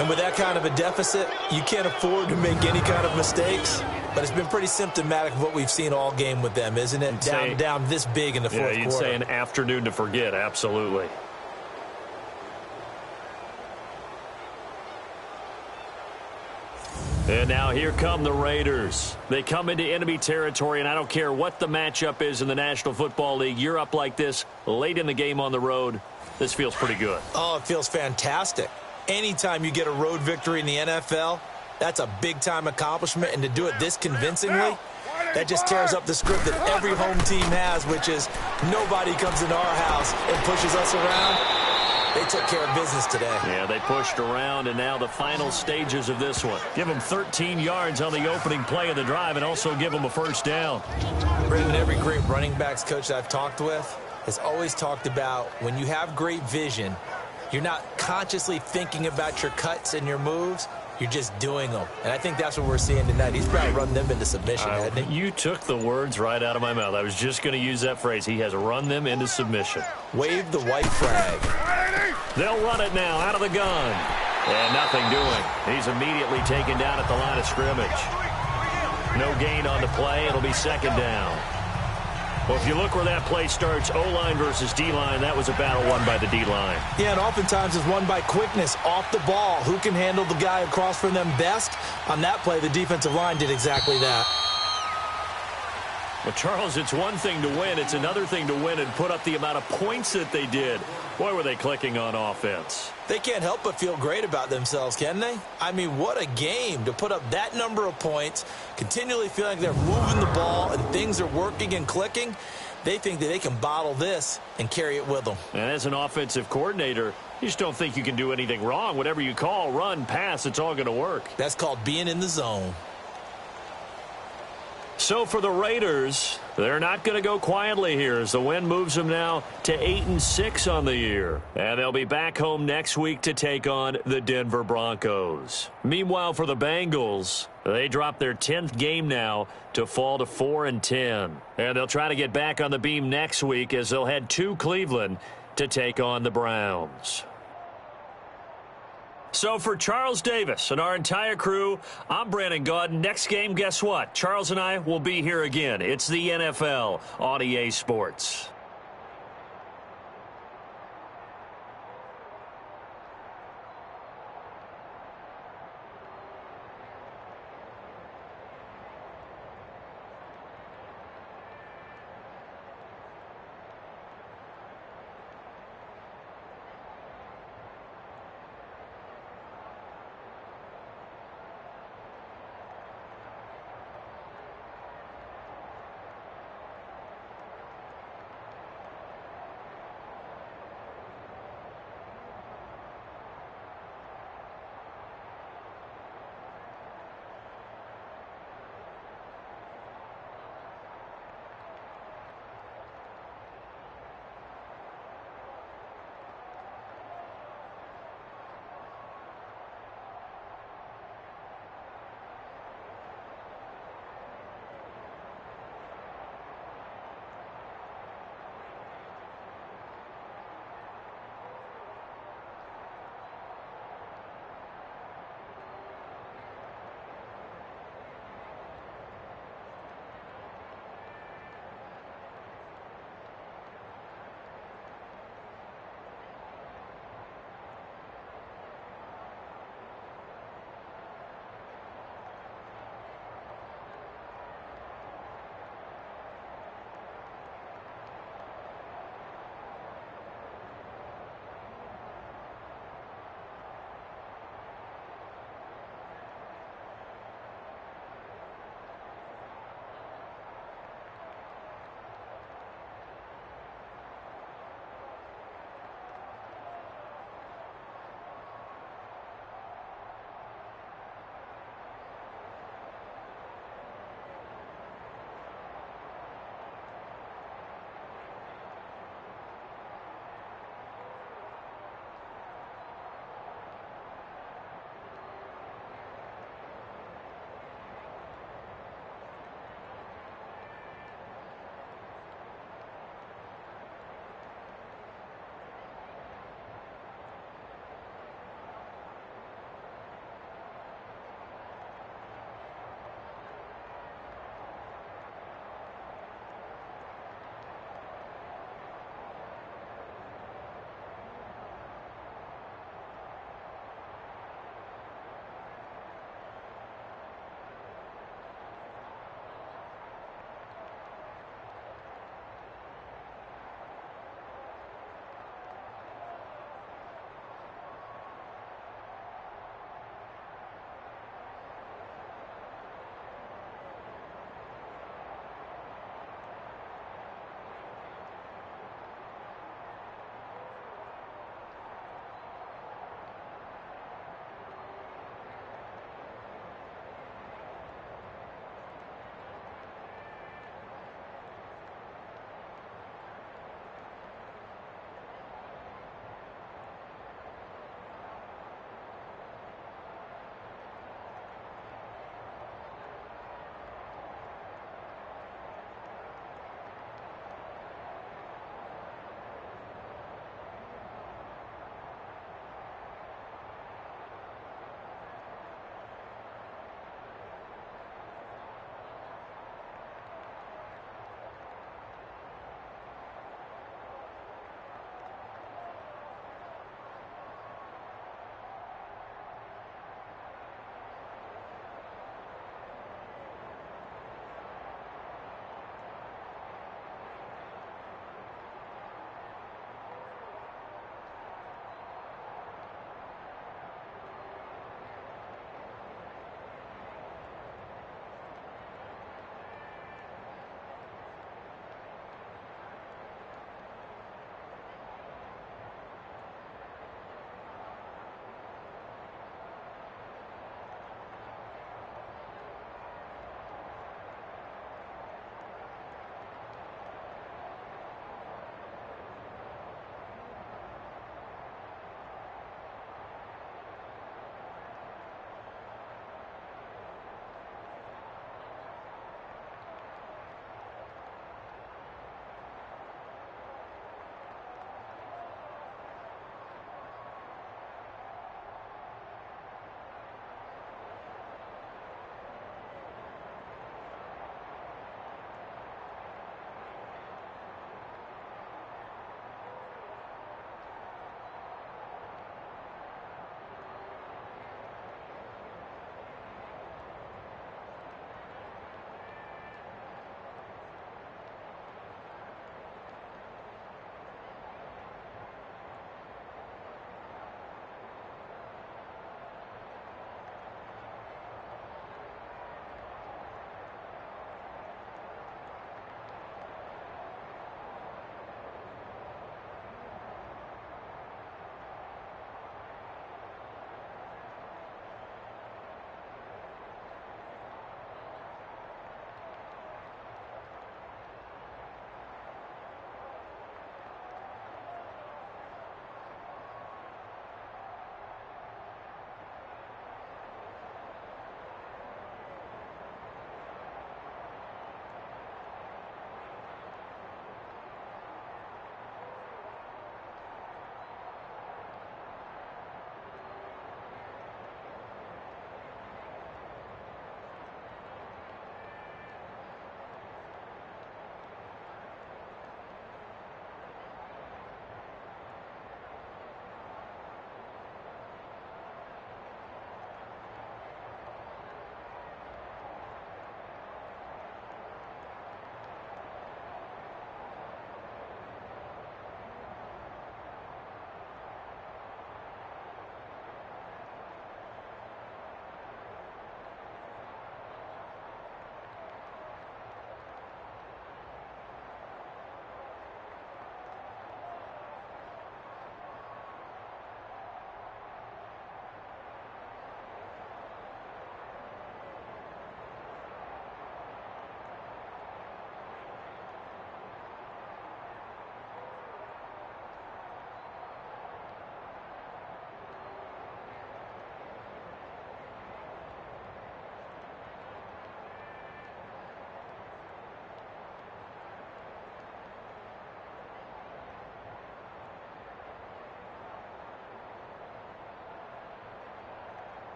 And with that kind of a deficit, you can't afford to make any kind of mistakes. But it's been pretty symptomatic of what we've seen all game with them, isn't it? Down this big in the fourth quarter. Yeah, you'd say an afternoon to forget, absolutely. And now here come the Raiders. They come into enemy territory, and I don't care what the matchup is in the National Football League. You're up like this late in the game on the road. This feels pretty good. Oh, it feels fantastic. Anytime you get a road victory in the NFL, that's a big-time accomplishment. And to do it this convincingly, that just tears up the script that every home team has, which is nobody comes into our house and pushes us around. They took care of business today. Yeah, they pushed around, and now the final stages of this one. Give them 13 yards on the opening play of the drive and also give them a first down. Brendan, every great running backs coach I've talked with has always talked about when you have great vision, you're not consciously thinking about your cuts and your moves. You're just doing them. And I think that's what we're seeing tonight. He's probably run them into submission, hasn't he? You took the words right out of my mouth. I was just going to use that phrase. He has run them into submission. Wave the white flag. They'll run it now out of the gun. And nothing doing. He's immediately taken down at the line of scrimmage. No gain on the play. It'll be second down. Well, if you look where that play starts, O-line versus D-line, that was a battle won by the D-line. Yeah, and oftentimes it's won by quickness off the ball. Who can handle the guy across from them best? On that play, the defensive line did exactly that. Well, Charles, it's one thing to win. It's another thing to win and put up the amount of points that they did. Boy, were they clicking on offense. They can't help but feel great about themselves, can they? I mean, what a game to put up that number of points, continually feeling like they're moving the ball and things are working and clicking. They think that they can bottle this and carry it with them. And as an offensive coordinator, you just don't think you can do anything wrong. Whatever you call, run, pass, it's all going to work. That's called being in the zone. So for the Raiders, they're not going to go quietly here as the win moves them now to 8-6 on the year. And they'll be back home next week to take on the Denver Broncos. Meanwhile, for the Bengals, they drop their 10th game now to fall to 4-10. And they'll try to get back on the beam next week as they'll head to Cleveland to take on the Browns. So for Charles Davis and our entire crew, I'm Brandon Gaudin. Next game, guess what? Charles and I will be here again. It's the NFL on EA Sports.